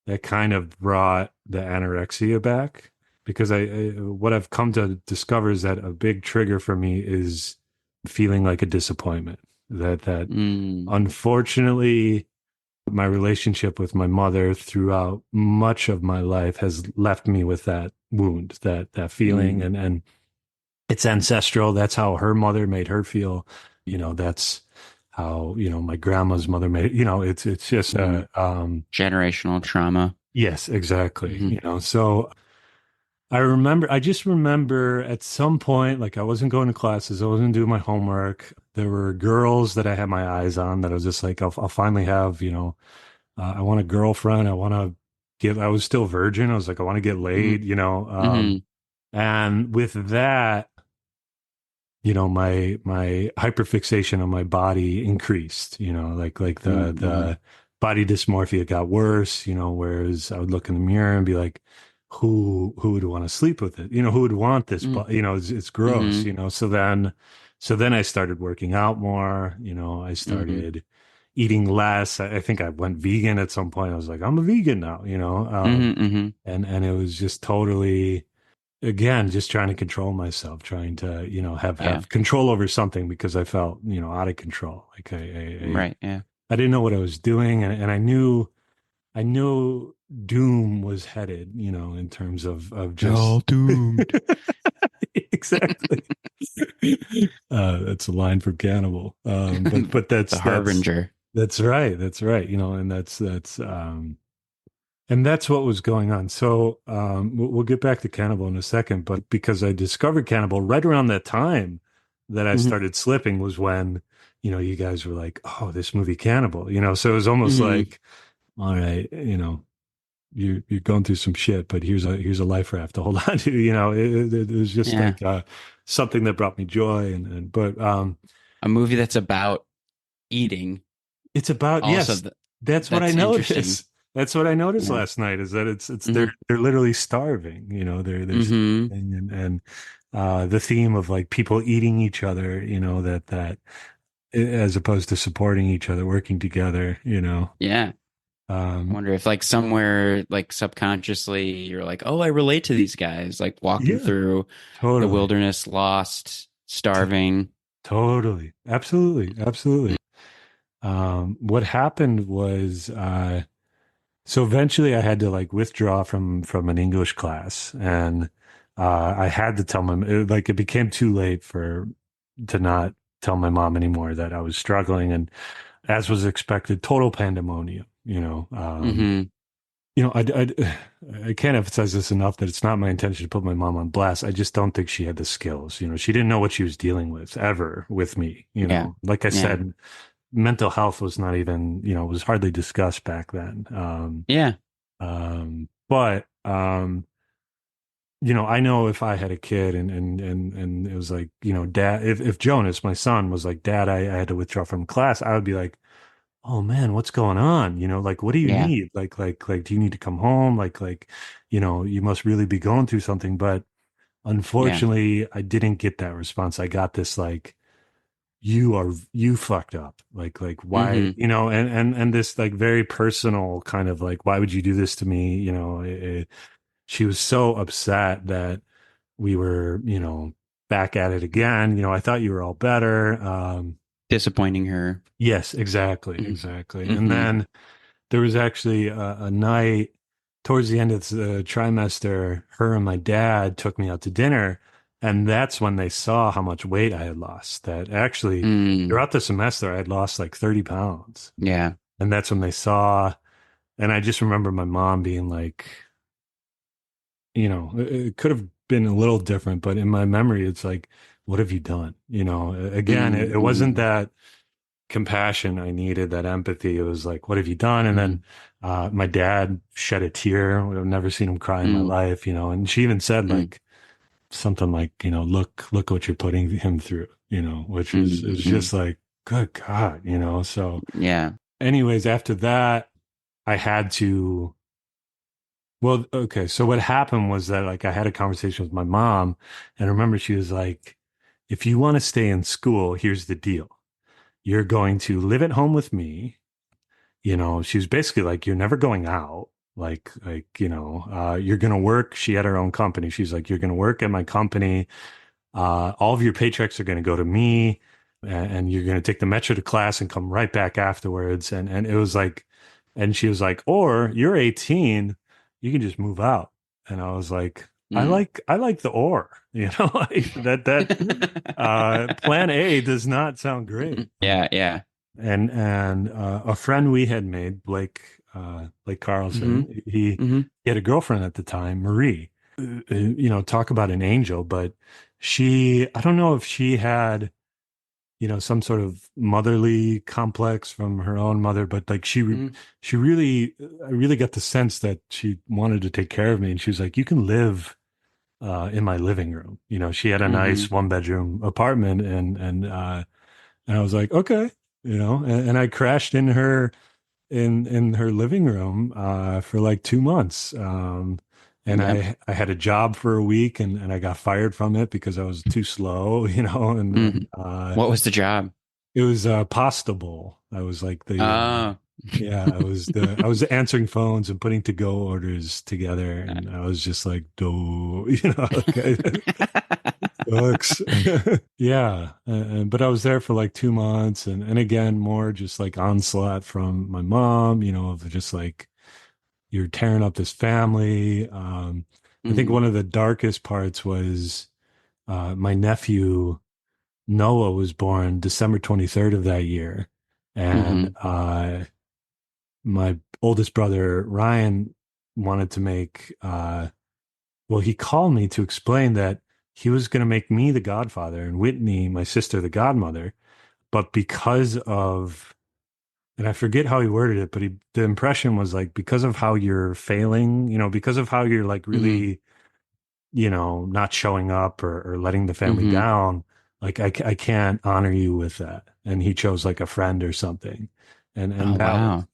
that kind of brought the anorexia back, because what I've come to discover is that a big trigger for me is feeling like a disappointment. That unfortunately, my relationship with my mother throughout much of my life has left me with that wound, that feeling, and it's ancestral. That's how her mother made her feel. That's how, my grandma's mother made it. It's just generational trauma. Yes, exactly. So I just remember at some point, like I wasn't going to classes. I wasn't doing my homework. There were girls that I had my eyes on that I was just like, I'll finally have, I want a girlfriend. I was still virgin. I was like, I want to get laid, and with that, my hyperfixation on my body increased, the body dysmorphia got worse, whereas I would look in the mirror and be like, who would want to sleep with it? Who would want this? It's gross, So then I started working out more, I started eating less. I think I went vegan at some point. I was like, I'm a vegan now, and it was just totally, again, just trying to control myself, trying to, have control over something because I felt, out of control. Like I didn't know what I was doing. And I knew doom was headed, in terms of just all doomed. Exactly. That's a line from Cannibal. But that's the harbinger. That's right. And and that's what was going on. So we'll get back to Cannibal in a second, but because I discovered Cannibal right around that time that I started slipping was when, you guys were like, oh, this movie Cannibal, so it was almost like, all right, you're going through some shit, but here's a life raft to hold on to, it was just like something that brought me joy. But a movie that's about eating. It's about, that's what I noticed. That's what I noticed last night is that it's they're literally starving, they're starving and the theme of like people eating each other, that as opposed to supporting each other, working together, Yeah. I wonder if like somewhere like subconsciously you're like, oh, I relate to these guys, like walking through the wilderness, lost, starving. Totally. Absolutely. What happened was, so eventually I had to like withdraw from an English class, and I had to tell it became too late to not tell my mom anymore that I was struggling, and as was expected, total pandemonium, I can't emphasize this enough that it's not my intention to put my mom on blast. I just don't think she had the skills, she didn't know what she was dealing with ever with me, like I said, mental health was not even, was hardly discussed back then. But I know if I had a kid and it was like, dad, if Jonas, my son, was like, Dad, I had to withdraw from class, I would be like, oh man, what's going on? Like, what do you need? Like, do you need to come home? Like, you must really be going through something. But unfortunately, I didn't get that response. I got this like, you fucked up. Like why, and this like very personal kind of like, why would you do this to me? She was so upset that we were, back at it again. I thought you were all better. Disappointing her. Yes, exactly. And then there was actually a night towards the end of the trimester, her and my dad took me out to dinner. And that's when they saw how much weight I had lost. That actually throughout the semester, I had lost like 30 pounds. Yeah. And that's when they saw, and I just remember my mom being like, it could have been a little different, but in my memory, it's like, what have you done? Again, it wasn't that compassion I needed, that empathy. It was like, what have you done? And then my dad shed a tear. I've never seen him cry in my life, and she even said like something like, look what you're putting him through, which is just like, good God, so yeah. Anyways, after that, I had to, well, okay. So what happened was that like I had a conversation with my mom, and I remember she was like, if you want to stay in school, here's the deal. You're going to live at home with me. She was basically like, you're never going out. You're going to work. She had her own company. She's like, you're going to work at my company. All of your paychecks are going to go to me, and you're going to take the metro to class and come right back afterwards. And it was like, and she was like, or you're 18, you can just move out. And I was like, I like the or, that plan A does not sound great. Yeah. And a friend we had made, Blake Carlson, he had a girlfriend at the time, Marie, talk about an angel, but I don't know if she had, some sort of motherly complex from her own mother, but like I really got the sense that she wanted to take care of me. And she was like, you can live in my living room. You know, she had a nice 1-bedroom apartment, and I was like, okay, you know, and I crashed in her living room for like 2 months. And I had a job for a week, and I got fired from it because I was too slow, you know. And what was the job? It was pasta bowl. I was like the yeah, I was answering phones and putting to go orders together, and I was just like, do you know, okay. Sucks. Yeah, but I was there for like 2 months, and again, more just like onslaught from my mom, you know, of just like, you're tearing up this family. I think one of the darkest parts was my nephew Noah was born December 23rd of that year, and my oldest brother Ryan wanted to make well, he called me to explain that he was going to make me the godfather and Whitney, my sister, the godmother. But because of, and I forget how he worded it, but the impression was like, because of how you're failing, you know, because of how you're like really, you know, not showing up or letting the family down, like I can't honor you with that. And he chose like a friend or something. And that was,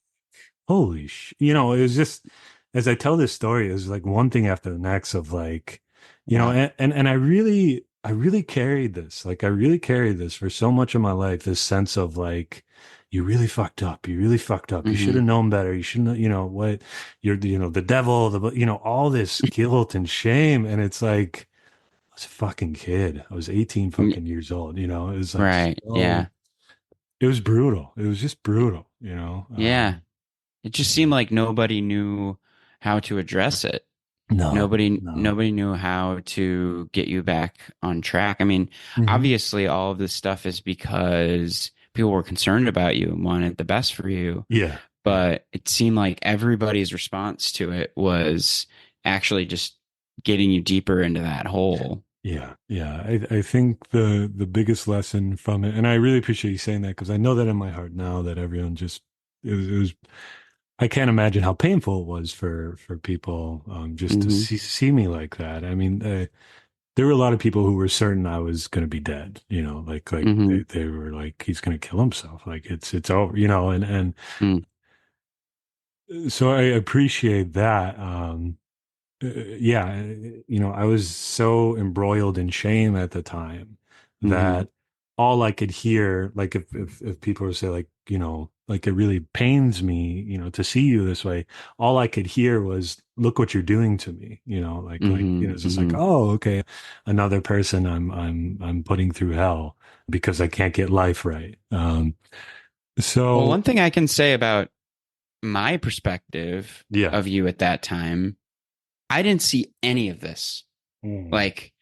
holy you know, it was just, as I tell this story, it was like one thing after the next of like, you know, and I really carried this. Like I really carried this for so much of my life, this sense of like, you really fucked up. You really fucked up. You should have known better. You shouldn't, you know, what you're, you know, the devil, you know, all this guilt and shame. And it's like, I was a fucking kid. I was 18 fucking years old, you know, it was like, it was brutal. It was just brutal, you know? It just seemed like nobody knew how to address it. Nobody knew how to get you back on track. I mean, obviously all of this stuff is because people were concerned about you and wanted the best for you. Yeah. But it seemed like everybody's response to it was actually just getting you deeper into that hole. Yeah. Yeah. I think the biggest lesson from it, and I really appreciate you saying that, because I know that in my heart now that everyone just, it was I can't imagine how painful it was for people just to see me like that. I mean, there were a lot of people who were certain I was going to be dead. You know, like they were like, he's going to kill himself. Like it's over. You know, and so I appreciate that. Yeah, you know, I was so embroiled in shame at the time that all I could hear, like if people were say like, you know, like it really pains me, you know, to see you this way. All I could hear was, look what you're doing to me, you know, like you know, it's just like, oh, okay, another person I'm putting through hell because I can't get life right. So well, one thing I can say about my perspective of you at that time, I didn't see any of this. Like,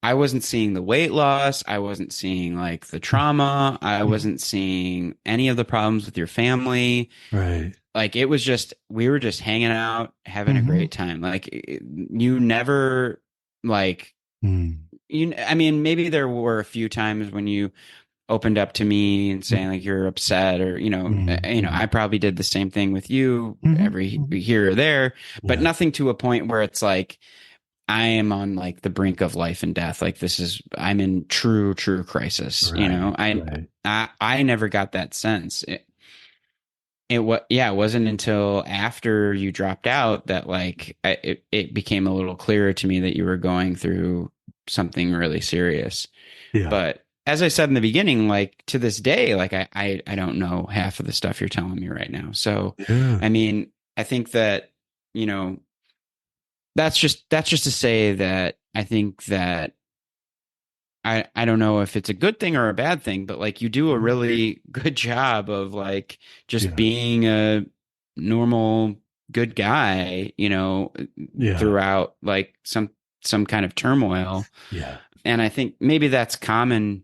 I wasn't seeing the weight loss. I wasn't seeing like the trauma. I wasn't seeing any of the problems with your family. Right. Like it was just, we were just hanging out, having a great time. Like you never like, I mean, maybe there were a few times when you opened up to me and saying like you're upset or, you know, I probably did the same thing with you every here or there, but nothing to a point where it's like, I am on like the brink of life and death. Like I'm in true crisis. Right, you know, I never got that sense. It wasn't until after you dropped out that like it became a little clearer to me that you were going through something really serious. Yeah. But as I said in the beginning, like to this day, like I don't know half of the stuff you're telling me right now. So, I mean, I think that, you know, that's just to say that I think that I don't know if it's a good thing or a bad thing, but like you do a really good job of like just being a normal good guy, you know, throughout like some kind of turmoil. Yeah. And I think maybe that's common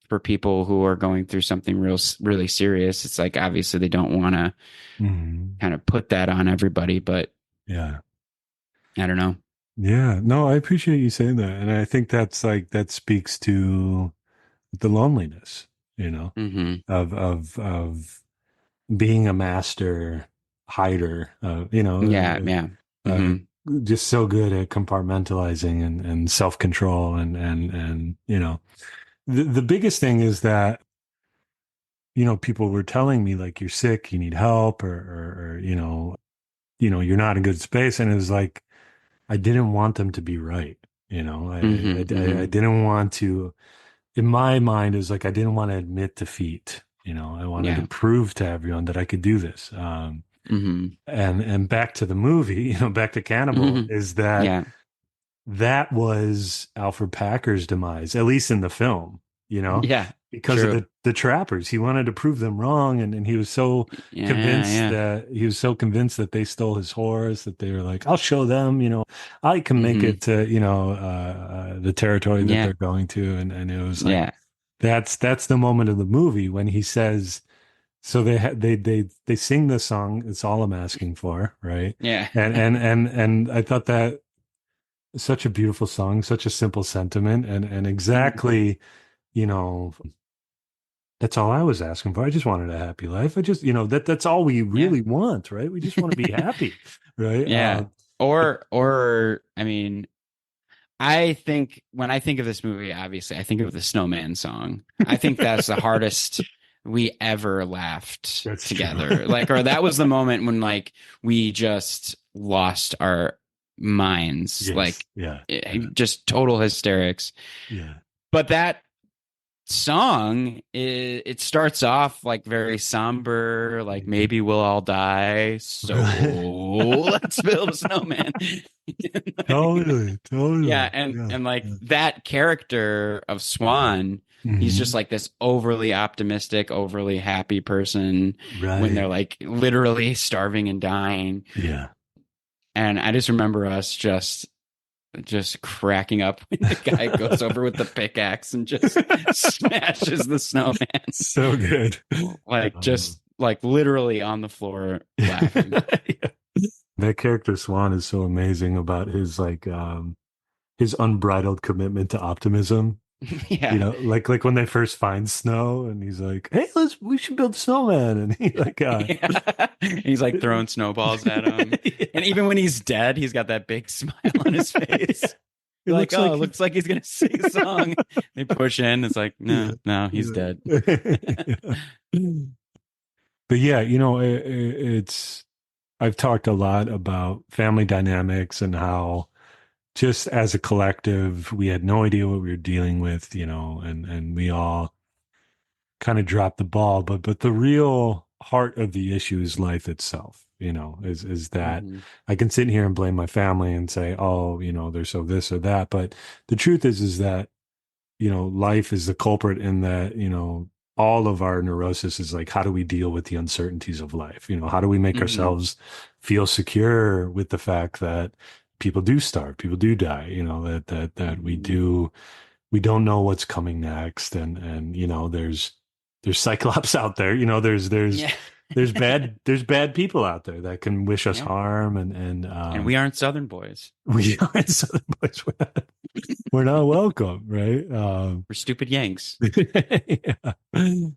for people who are going through something really serious. It's like, obviously they don't want to kind of put that on everybody, but I don't know. Yeah, no, I appreciate you saying that. And I think that's like, that speaks to the loneliness, you know, of being a master hider, you know, just so good at compartmentalizing and self-control and the biggest thing is that people were telling me like you're sick, you need help, or you're not in good space, and it was like I didn't want them to be right. I didn't want to. In my mind, it was like I didn't want to admit defeat. I wanted to prove to everyone that I could do this. And back to the movie, back to Cannibal, is that that was Alfred Packer's demise, at least in the film, because of the trappers. He wanted to prove them wrong, and he was so convinced that they stole his horse, that they were like, I'll show them, I can make it to, the territory that they're going to. And it was like, that's the moment of the movie when he says, so they sing the song, "It's All I'm Asking For," right? Yeah. And I thought that such a beautiful song, such a simple sentiment, and exactly, that's all I was asking for. I just wanted a happy life. I just, that's all we really want, right? We just want to be happy, right? Yeah. Or I mean, I think when I think of this movie, obviously, I think of the Snowman song. I think that's the hardest we ever laughed together. Like, or that was the moment when like we just lost our minds. Just total hysterics. Yeah. But that song, it starts off like very somber, like maybe we'll all die, so let's build a snowman. Totally. Yeah, and like that character of Swan, he's just like this overly optimistic, overly happy person when they're like literally starving and dying. Yeah. And I just remember us just cracking up when the guy goes over with the pickaxe and just smashes the snowman. So good. Like just like literally on the floor laughing. That character Swan is so amazing about his like his unbridled commitment to optimism. Yeah. Like when they first find snow and he's like, "Hey, we should build a snowman." And he like he's like throwing snowballs at him. And even when he's dead, he's got that big smile on his face. It looks like he's gonna sing a song. They push in, it's like, no, he's dead. But yeah, it's I've talked a lot about family dynamics and how just as a collective, we had no idea what we were dealing with, and we all kind of dropped the ball. But the real heart of the issue is life itself, is that I can sit here and blame my family and say, oh, they're so this or that. But the truth is that, life is the culprit in that, all of our neurosis is like, how do we deal with the uncertainties of life? How do we make ourselves feel secure with the fact that people do starve, people do die, that we don't know what's coming next. And there's Cyclops out there, there's bad people out there that can wish us harm. And we aren't Southern boys. We aren't Southern boys. We're not welcome. Right. We're stupid Yanks.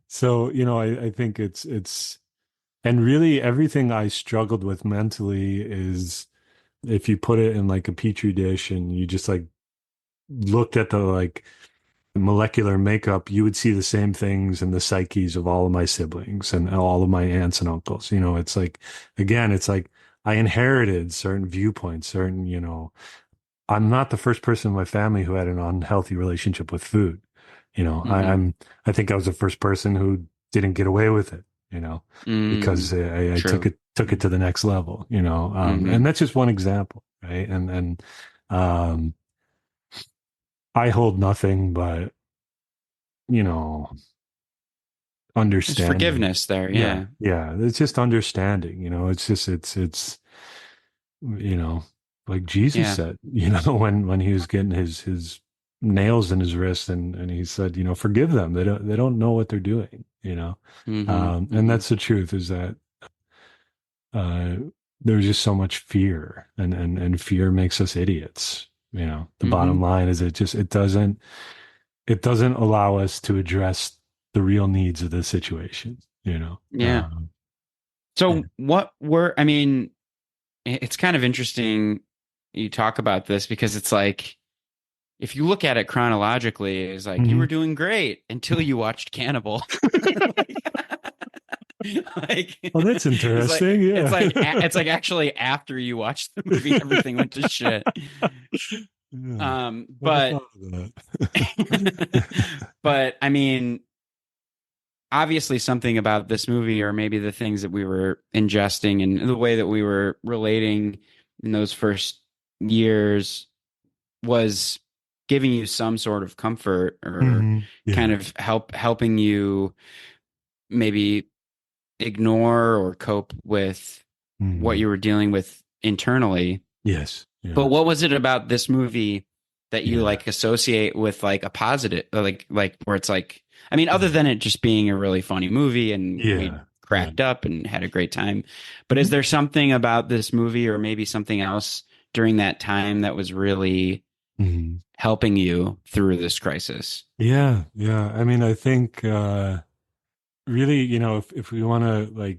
So, I think it's, and really everything I struggled with mentally is, if you put it in like a petri dish and you just like looked at the like molecular makeup, you would see the same things in the psyches of all of my siblings and all of my aunts and uncles. It's like, again, it's like I inherited certain viewpoints, certain, I'm not the first person in my family who had an unhealthy relationship with food. I think I was the first person who didn't get away with it, because I took it to the next level, and that's just one example. Right. And I hold nothing but, understanding. There's forgiveness there. Yeah. Yeah. It's just understanding, it's, like Jesus said, when he was getting his nails in his wrist and he said, forgive them. They don't know what they're doing, and that's the truth, is that, there's just so much fear and fear makes us idiots. The bottom line is it doesn't allow us to address the real needs of the situation, So what were, it's kind of interesting you talk about this, because it's like, if you look at it chronologically, it's like you were doing great until you watched Cannibal. Like, oh, that's interesting. Yeah, it's like actually after you watched the movie, everything went to shit. Yeah. But but I mean, obviously something about this movie, or maybe the things that we were ingesting and the way that we were relating in those first years, was giving you some sort of comfort, or kind of helping you maybe ignore or cope with what you were dealing with internally. Yes. Yeah. But what was it about this movie that you like associate with like a positive, like where it's like, I mean, other than it just being a really funny movie and we cracked up and had a great time, but is there something about this movie, or maybe something else during that time, that was really helping you through this crisis? Yeah. I mean, I think really, if we want to like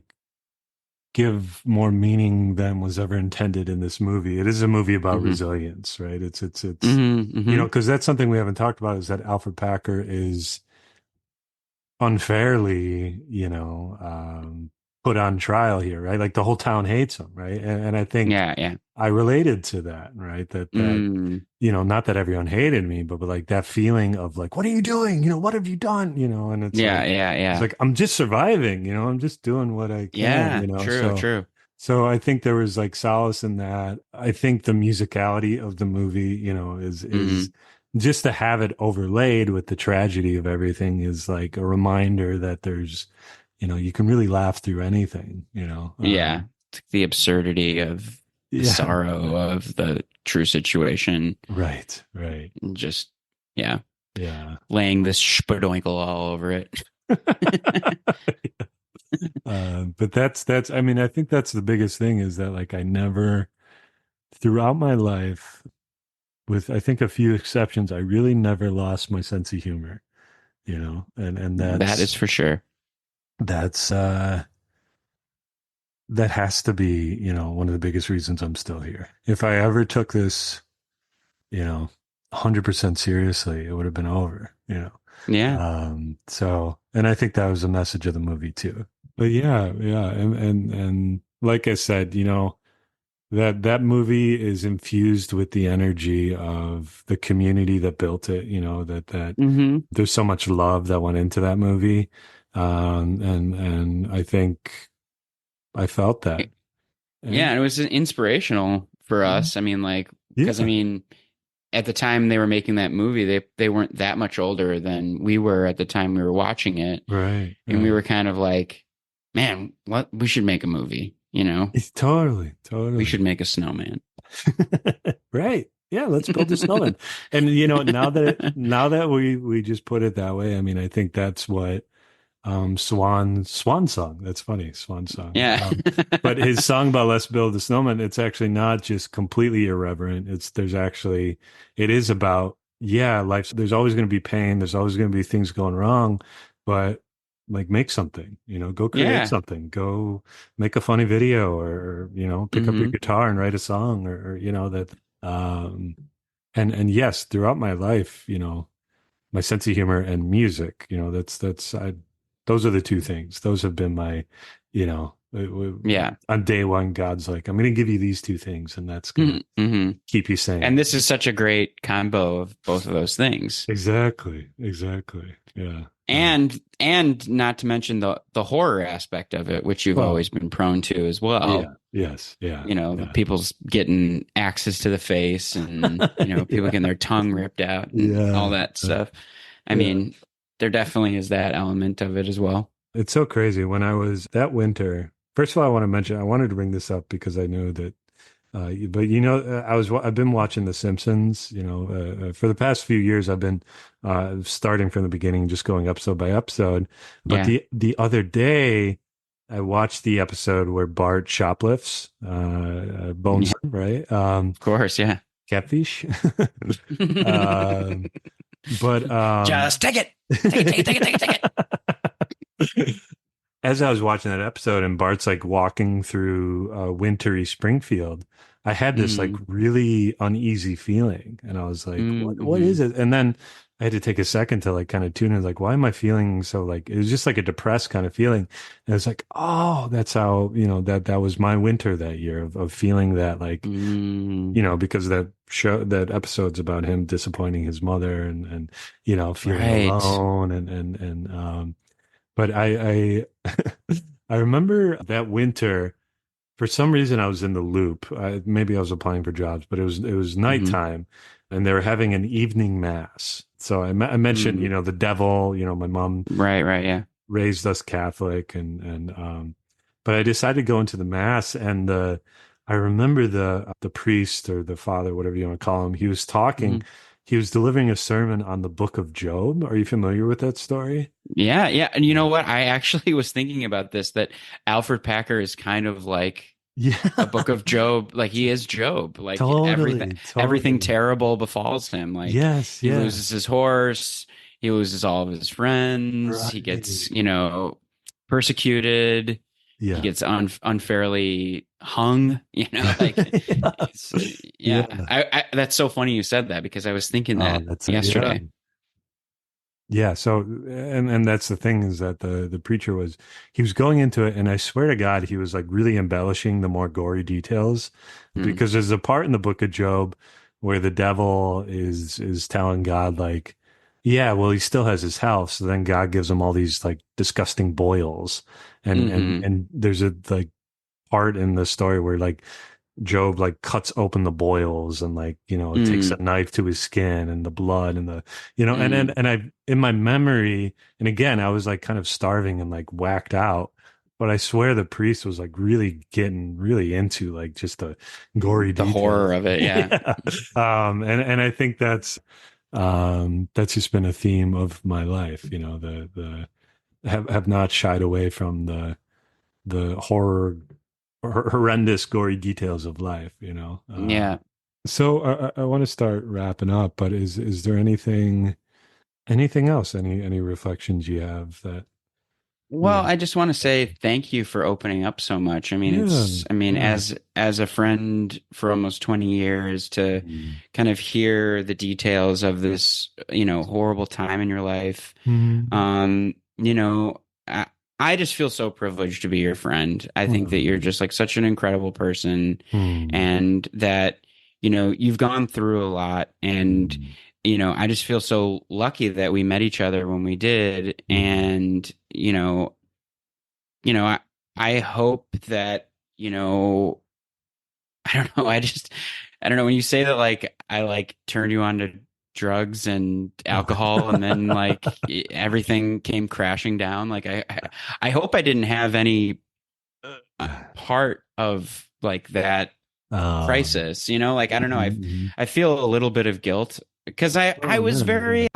give more meaning than was ever intended in this movie, it is a movie about resilience, right? It's because that's something we haven't talked about, is that Alfred Packer is unfairly, put on trial here, right? Like the whole town hates him, right? And I think I related to that, right? That not that everyone hated me, but like that feeling of like, what are you doing? What have you done? And it's it's like, I'm just surviving, I'm just doing what I can, True. So I think there was like solace in that. I think the musicality of the movie, is just to have it overlaid with the tragedy of everything is like a reminder that there's, you can really laugh through anything, It's the absurdity of the sorrow of the true situation. Right. Just, laying this spadoinkle all over it. But that's, I mean, I think that's the biggest thing, is that like, I never, throughout my life, with I think a few exceptions, I really never lost my sense of humor, and that is for sure. That's that has to be, one of the biggest reasons I'm still here. If I ever took this, 100% seriously, it would have been over, So, and I think that was the message of the movie too. But and like I said, that movie is infused with the energy of the community that built it, that there's so much love that went into that movie. And I think I felt that. And it was inspirational for us. I mean, like, because I mean, at the time they were making that movie, they weren't that much older than we were at the time we were watching it. Right. And we were kind of like, man, we should make a movie, Totally. We should make a snowman. Right. Yeah, let's build a snowman. And now that we just put it that way, I mean, I think that's what Swan Song. That's funny, Swan Song. Yeah. But his song about let's build a snowman, it's actually not just completely irreverent. It is about life. There's always going to be pain. There's always going to be things going wrong, but like make something, go create something, go make a funny video, or pick up your guitar and write a song, or that. And yes, throughout my life, my sense of humor and music, those are the two things. Those have been my, on day one, God's like, I'm going to give you these two things, and that's going to keep you sane. And this is such a great combo of both of those things. Exactly. Yeah. And not to mention the horror aspect of it, which you've always been prone to as well. Yes. People's getting axes to the face, and people getting their tongue ripped out, and all that stuff. I mean, there definitely is that element of it as well. It's so crazy. When I was that winter, first of all, I wanted to bring this up because I knew that. I've been watching The Simpsons, for the past few years. I've been starting from the beginning, just going episode by episode. But the other day, I watched the episode where Bart shoplifts Bones, right? Of course, yeah. Catfish. But just take it. Take it. As I was watching that episode and Bart's like walking through wintry Springfield, I had this like really uneasy feeling, and I was like, what is it? And then I had to take a second to like kind of tune in, like, why am I feeling so, like, it was just like a depressed kind of feeling. And it's like, oh, that's how, that was my winter that year of feeling that, like, because that episode's about him disappointing his mother and feeling alone but I I remember that winter. For some reason, I was in the loop. Maybe I was applying for jobs, but it was nighttime, and they were having an evening mass. So I mentioned, the devil. My mom, right, raised us Catholic, but I decided to go into the mass, and I remember the priest or the father, whatever you want to call him. He was talking. He was delivering a sermon on the Book of Job. Are you familiar with that story? Yeah. And you know what? I actually was thinking about this, that Alfred Packer is kind of like a Book of Job. Like, he is Job. Like, everything terrible befalls him. Like, he loses his horse. He loses all of his friends. Right. He gets, persecuted. Yeah. He gets unfairly hung, like, I that's so funny you said that, because I was thinking that yesterday. Yeah. So, and that's the thing, is that the preacher he was going into it, and I swear to God, he was like really embellishing the more gory details, because there's a part in the Book of Job where the devil is telling God, like, yeah, well, he still has his health. So then God gives him all these like disgusting boils. And there's a like part in the story where like Job like cuts open the boils, and like, it takes a knife to his skin, and the blood and the, and I, in my memory, and again, I was like kind of starving and like whacked out, but I swear the priest was like really getting really into like just the gory details. The horror of it. Yeah. And I think that's just been a theme of my life, the have not shied away from the horrendous gory details of life, Yeah. So I want to start wrapping up, but is there anything else, any reflections you have that? Well, I just want to say thank you for opening up so much. I mean, as a friend for almost 20 years, to kind of hear the details of this, horrible time in your life. I just feel so privileged to be your friend. I think that you're just like such an incredible person, and that, you've gone through a lot, and, I just feel so lucky that we met each other when we did. And, I hope that, I don't know. I don't know, when you say that, like, I like turned you on to drugs and alcohol, and then like everything came crashing down. Like, I hope I didn't have any part of like that crisis, like, I don't know. I feel a little bit of guilt, because I was very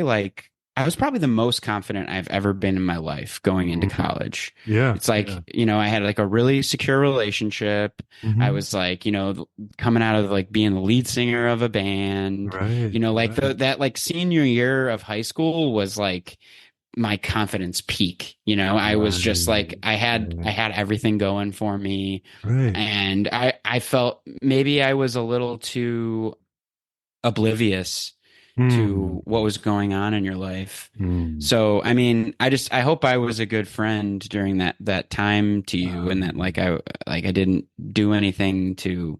like, I was probably the most confident I've ever been in my life going into college. Yeah. It's like, I had like a really secure relationship. I was like, coming out of like being the lead singer of a band, that like senior year of high school was like my confidence peak. I was just like, I had everything going for me. Right. And I felt maybe I was a little too oblivious to what was going on in your life. So, I mean, I hope I was a good friend during that time to you, and that like I didn't do anything to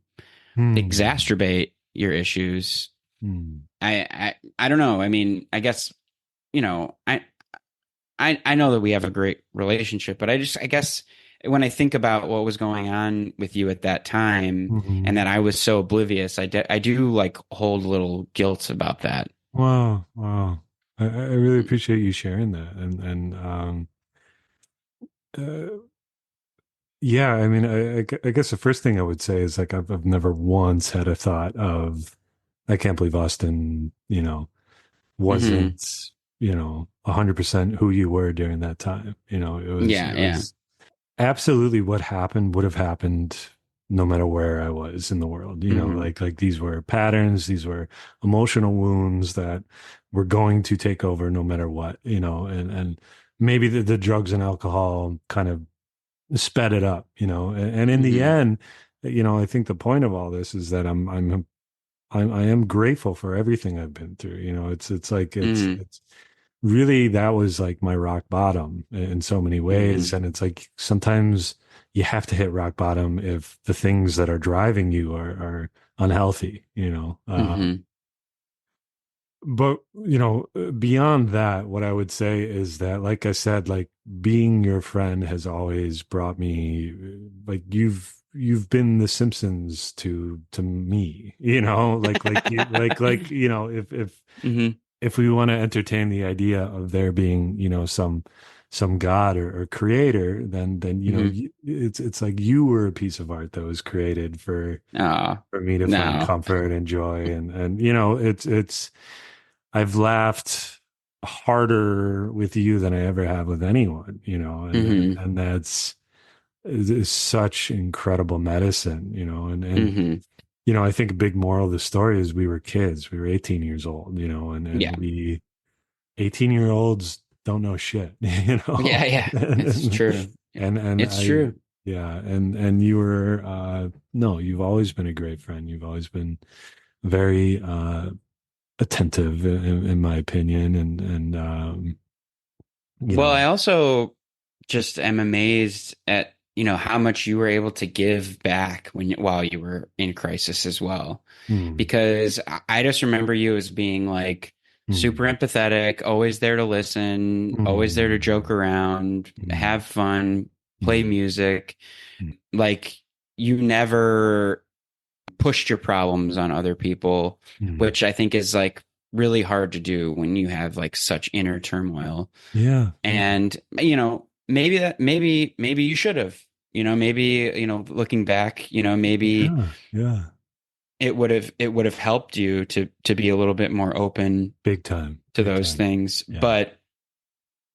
exacerbate your issues. I don't know. I mean, I guess, I know that we have a great relationship, but I guess when I think about what was going on with you at that time, and that I was so oblivious, I do like hold a little guilt about that. Wow. I really appreciate you sharing that. And yeah, I mean, I guess the first thing I would say is like, I've never once had a thought of, I can't believe Austin, wasn't, 100% who you were during that time. It was absolutely what happened would have happened no matter where I was in the world. Like these were patterns, these were emotional wounds that were going to take over no matter what, and maybe the drugs and alcohol kind of sped it up, and in the end, I think the point of all this is that I am grateful for everything I've been through. It's really, that was like my rock bottom in so many ways. And it's like sometimes you have to hit rock bottom if the things that are driving you are unhealthy, But, beyond that, what I would say is that, like I said, like being your friend has always brought me, like you've been the Simpsons to me, if we want to entertain the idea of there being, some God or creator, then it's like you were a piece of art that was created for me to find comfort and joy, and it's I've laughed harder with you than I ever have with anyone, and that's is such incredible medicine, I think a big moral of the story is we were kids. We were 18 years old, and we 18-year-olds don't know shit, Yeah, it's true. And it's true. Yeah. And you were, no, you've always been a great friend. You've always been very, attentive in my opinion. And I also just am amazed at, how much you were able to give back while you were in crisis as well. Because I just remember you as being like super empathetic, always there to listen, always there to joke around, have fun, play music. Like you never pushed your problems on other people, which I think is like really hard to do when you have like such inner turmoil. Yeah. And, maybe you should have, maybe, looking back, maybe it would have helped you to be a little bit more open big time to those things. Yeah. But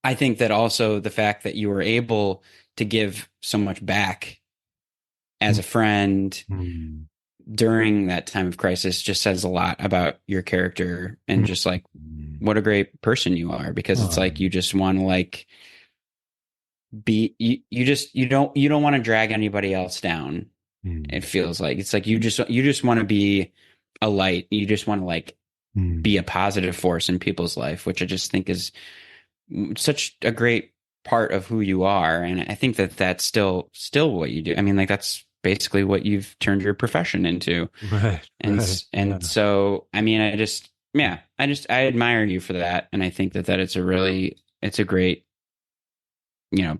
I think that also the fact that you were able to give so much back as a friend during that time of crisis just says a lot about your character and just like what a great person you are, because it's like you just want to like be you don't want to drag anybody else down. It feels like it's like you just want to be a light. You just want to like be a positive force in people's life, which I just think is such a great part of who you are. And I think that that's still what you do. I mean, like that's basically what you've turned your profession into. Right. So, I mean, I admire you for that. And I think that it's a great,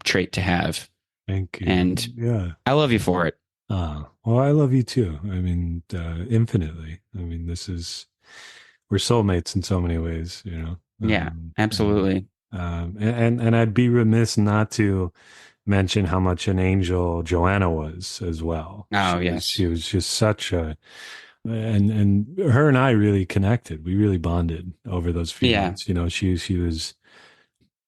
trait to have. Thank you. And I love you for it. Well, I love you too. I mean, infinitely. I mean, we're soulmates in so many ways, Yeah, absolutely. And I'd be remiss not to mention how much an angel Joanna was as well. Oh, yes. She was just such and her and I really connected. We really bonded over those few months. She was,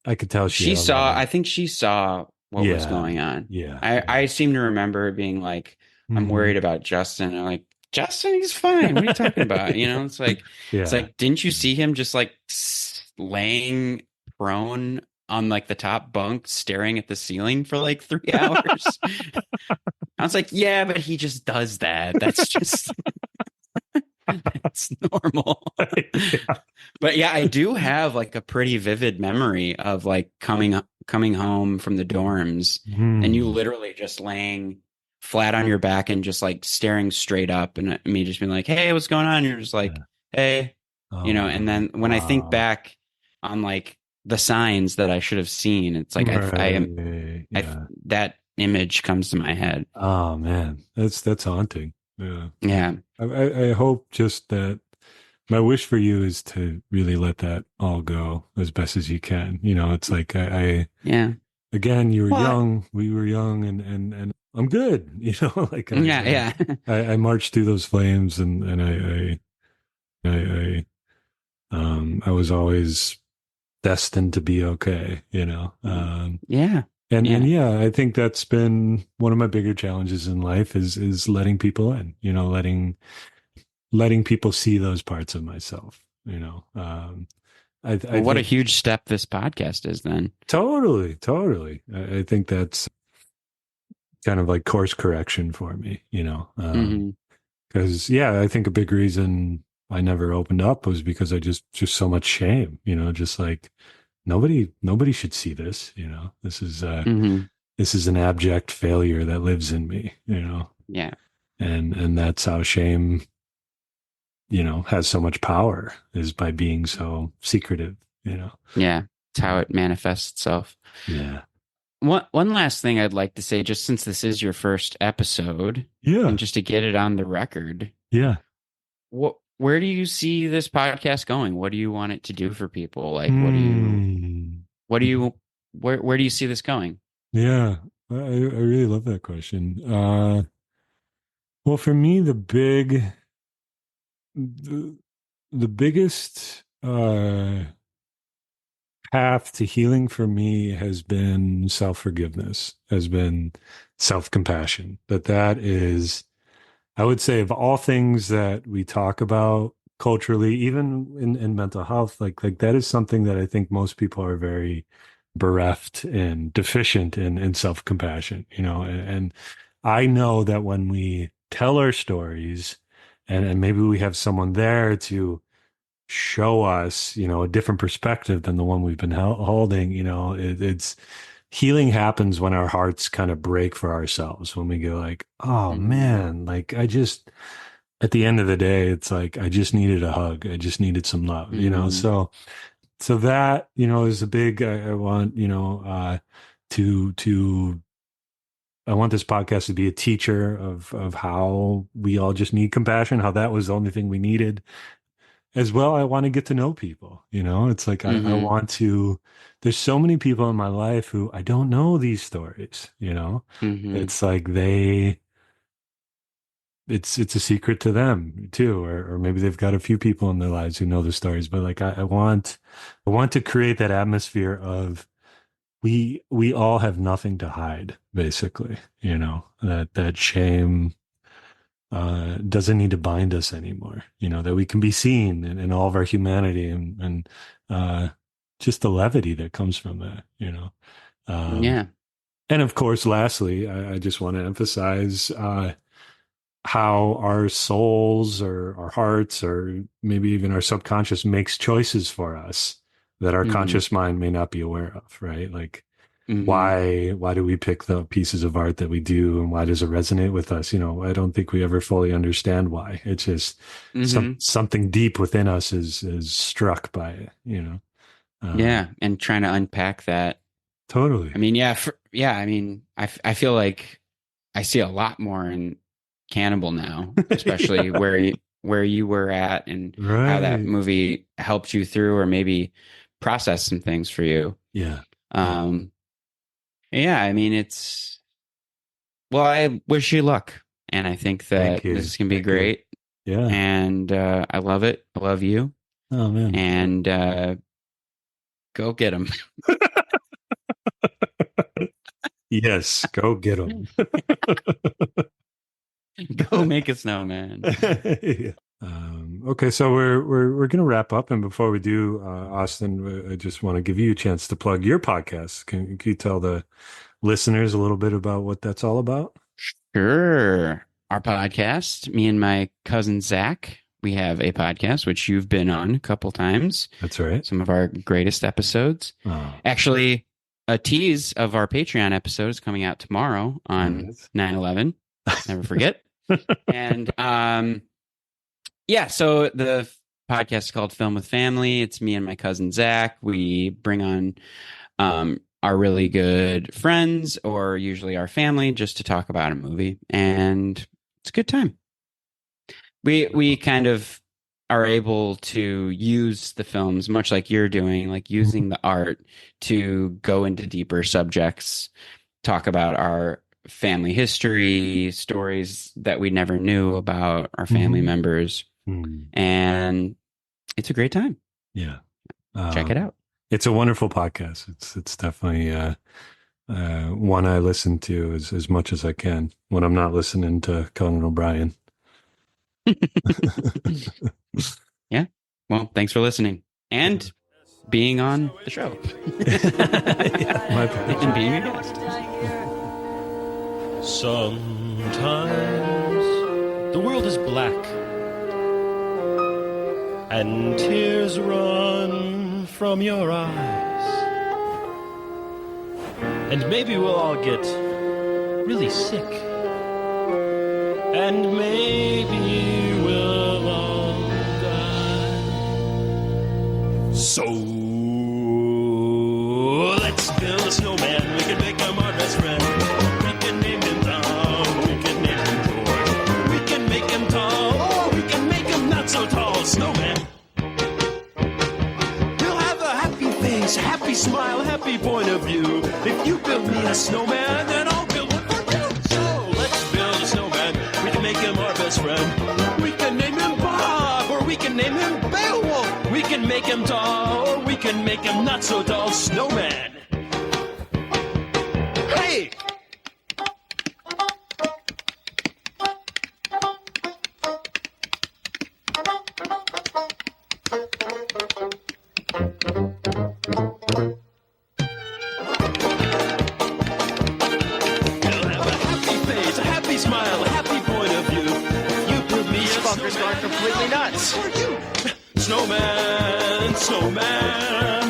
I could tell I think she saw what was going on. Yeah. I seem to remember her being like, I'm worried about Justin. I'm like, Justin, he's fine. What are you talking about? It's like, it's like, didn't you see him just like laying prone on like the top bunk, staring at the ceiling for like 3 hours? I was like, yeah, but he just does that. That's just, that's normal. But yeah, I do have like a pretty vivid memory of like coming home from the dorms and you literally just laying flat on your back and just like staring straight up, and me just being like, hey, what's going on? You're just like, hey, and then when I think back on like the signs that I should have seen, it's like that image comes to my head. Oh man, that's haunting. Yeah. I hope just that my wish for you is to really let that all go as best as you can. It's like again, you were young, we were young, and I'm good. Like I marched through those flames, and I was always destined to be okay. And I think that's been one of my bigger challenges in life is letting people in, letting people see those parts of myself, what a huge step this podcast is then. Totally. I think kind of like course correction for me, Mm-hmm. because I think a big reason I never opened up was because I just so much shame, just like nobody should see this, this is Mm-hmm. this is an abject failure that lives in me, Yeah. and that's how shame, has so much power, is by being so secretive, Yeah. It's how it manifests itself. Yeah. One last thing I'd like to say, just since this is your first episode, and just to get it on the record, where do you see this podcast going? What do you want it to do for people? Like, where do you see this going? Yeah, I really love that question. Well, for me, the biggest path to healing for me has been self-forgiveness, has been self-compassion. That is, I would say, of all things that we talk about culturally, even in mental health, like that is something that I think most people are very bereft and deficient in self-compassion, and I know that when we tell our stories and maybe we have someone there to show us, a different perspective than the one we've been holding, it's healing happens when our hearts kind of break for ourselves, when we go like, oh man, like at the end of the day, it's like, I just needed a hug. I just needed some love, so that, is a big, I want, I want this podcast to be a teacher of how we all just need compassion, how that was the only thing we needed. As well, I want to get to know people, it's like, I want to, there's so many people in my life who I don't know these stories, it's like it's a secret to them too, or maybe they've got a few people in their lives who know the stories, but like, I want to create that atmosphere of, we all have nothing to hide, basically, that shame doesn't need to bind us anymore, that we can be seen in all of our humanity and just the levity that comes from that, And of course, lastly, I just want to emphasize how our souls or our hearts or maybe even our subconscious makes choices for us that our conscious mind may not be aware of, right? Like, why do we pick the pieces of art that we do, and why does it resonate with us? I don't think we ever fully understand why. It's just something deep within us is struck by it, and trying to unpack that. Totally. I mean, I feel like I see a lot more in Cannibal now, especially where you were at and how that movie helped you through, or maybe process some things for you. Yeah. I mean, I wish you luck, and I think that this is going to be great. Yeah. And I love it. I love you. Oh, man. And go get them. Yes, go get them. Go make a snowman. Yeah. Okay, so we're gonna wrap up, and before we do, Austin, I just want to give you a chance to plug your podcast. Can you tell the listeners a little bit about what that's all about? Sure. Our podcast, me and my cousin Zach, we have a podcast which you've been on a couple times. That's right. Some of our greatest episodes. Oh. Actually, a tease of our Patreon episode is coming out tomorrow on 9/11. Never forget. And so the podcast is called Film with Family. It's me and my cousin Zach. We bring on our really good friends, or usually our family, just to talk about a movie, and it's a good time. We kind of are able to use the films, much like you're doing, like using the art to go into deeper subjects, talk about our family history, stories that we never knew about our family members. And it's a great time. Yeah. Check it out. It's a wonderful podcast. It's definitely one I listen to as much as I can when I'm not listening to Conan O'Brien. Yeah. Well, thanks for listening and being on the show. My pleasure. And being a guest. Sometimes the world is black and tears run from your eyes. And maybe we'll all get really sick. And maybe we'll all die. So let's build a snowman. We can make him our best friend. We can name him Tom. We can name him George. We can make him tall. Or we can make him not so tall. Snowman. He'll have a happy face, a happy smile, a happy point of view. If you build me a snowman, then I'll build one for you. So let's build a snowman. We can make him our best friend. We can name him Bob, or we can name him Beowulf. We can make him tall, or we can make him not so tall. Snowman. Hey! Snowman, snowman.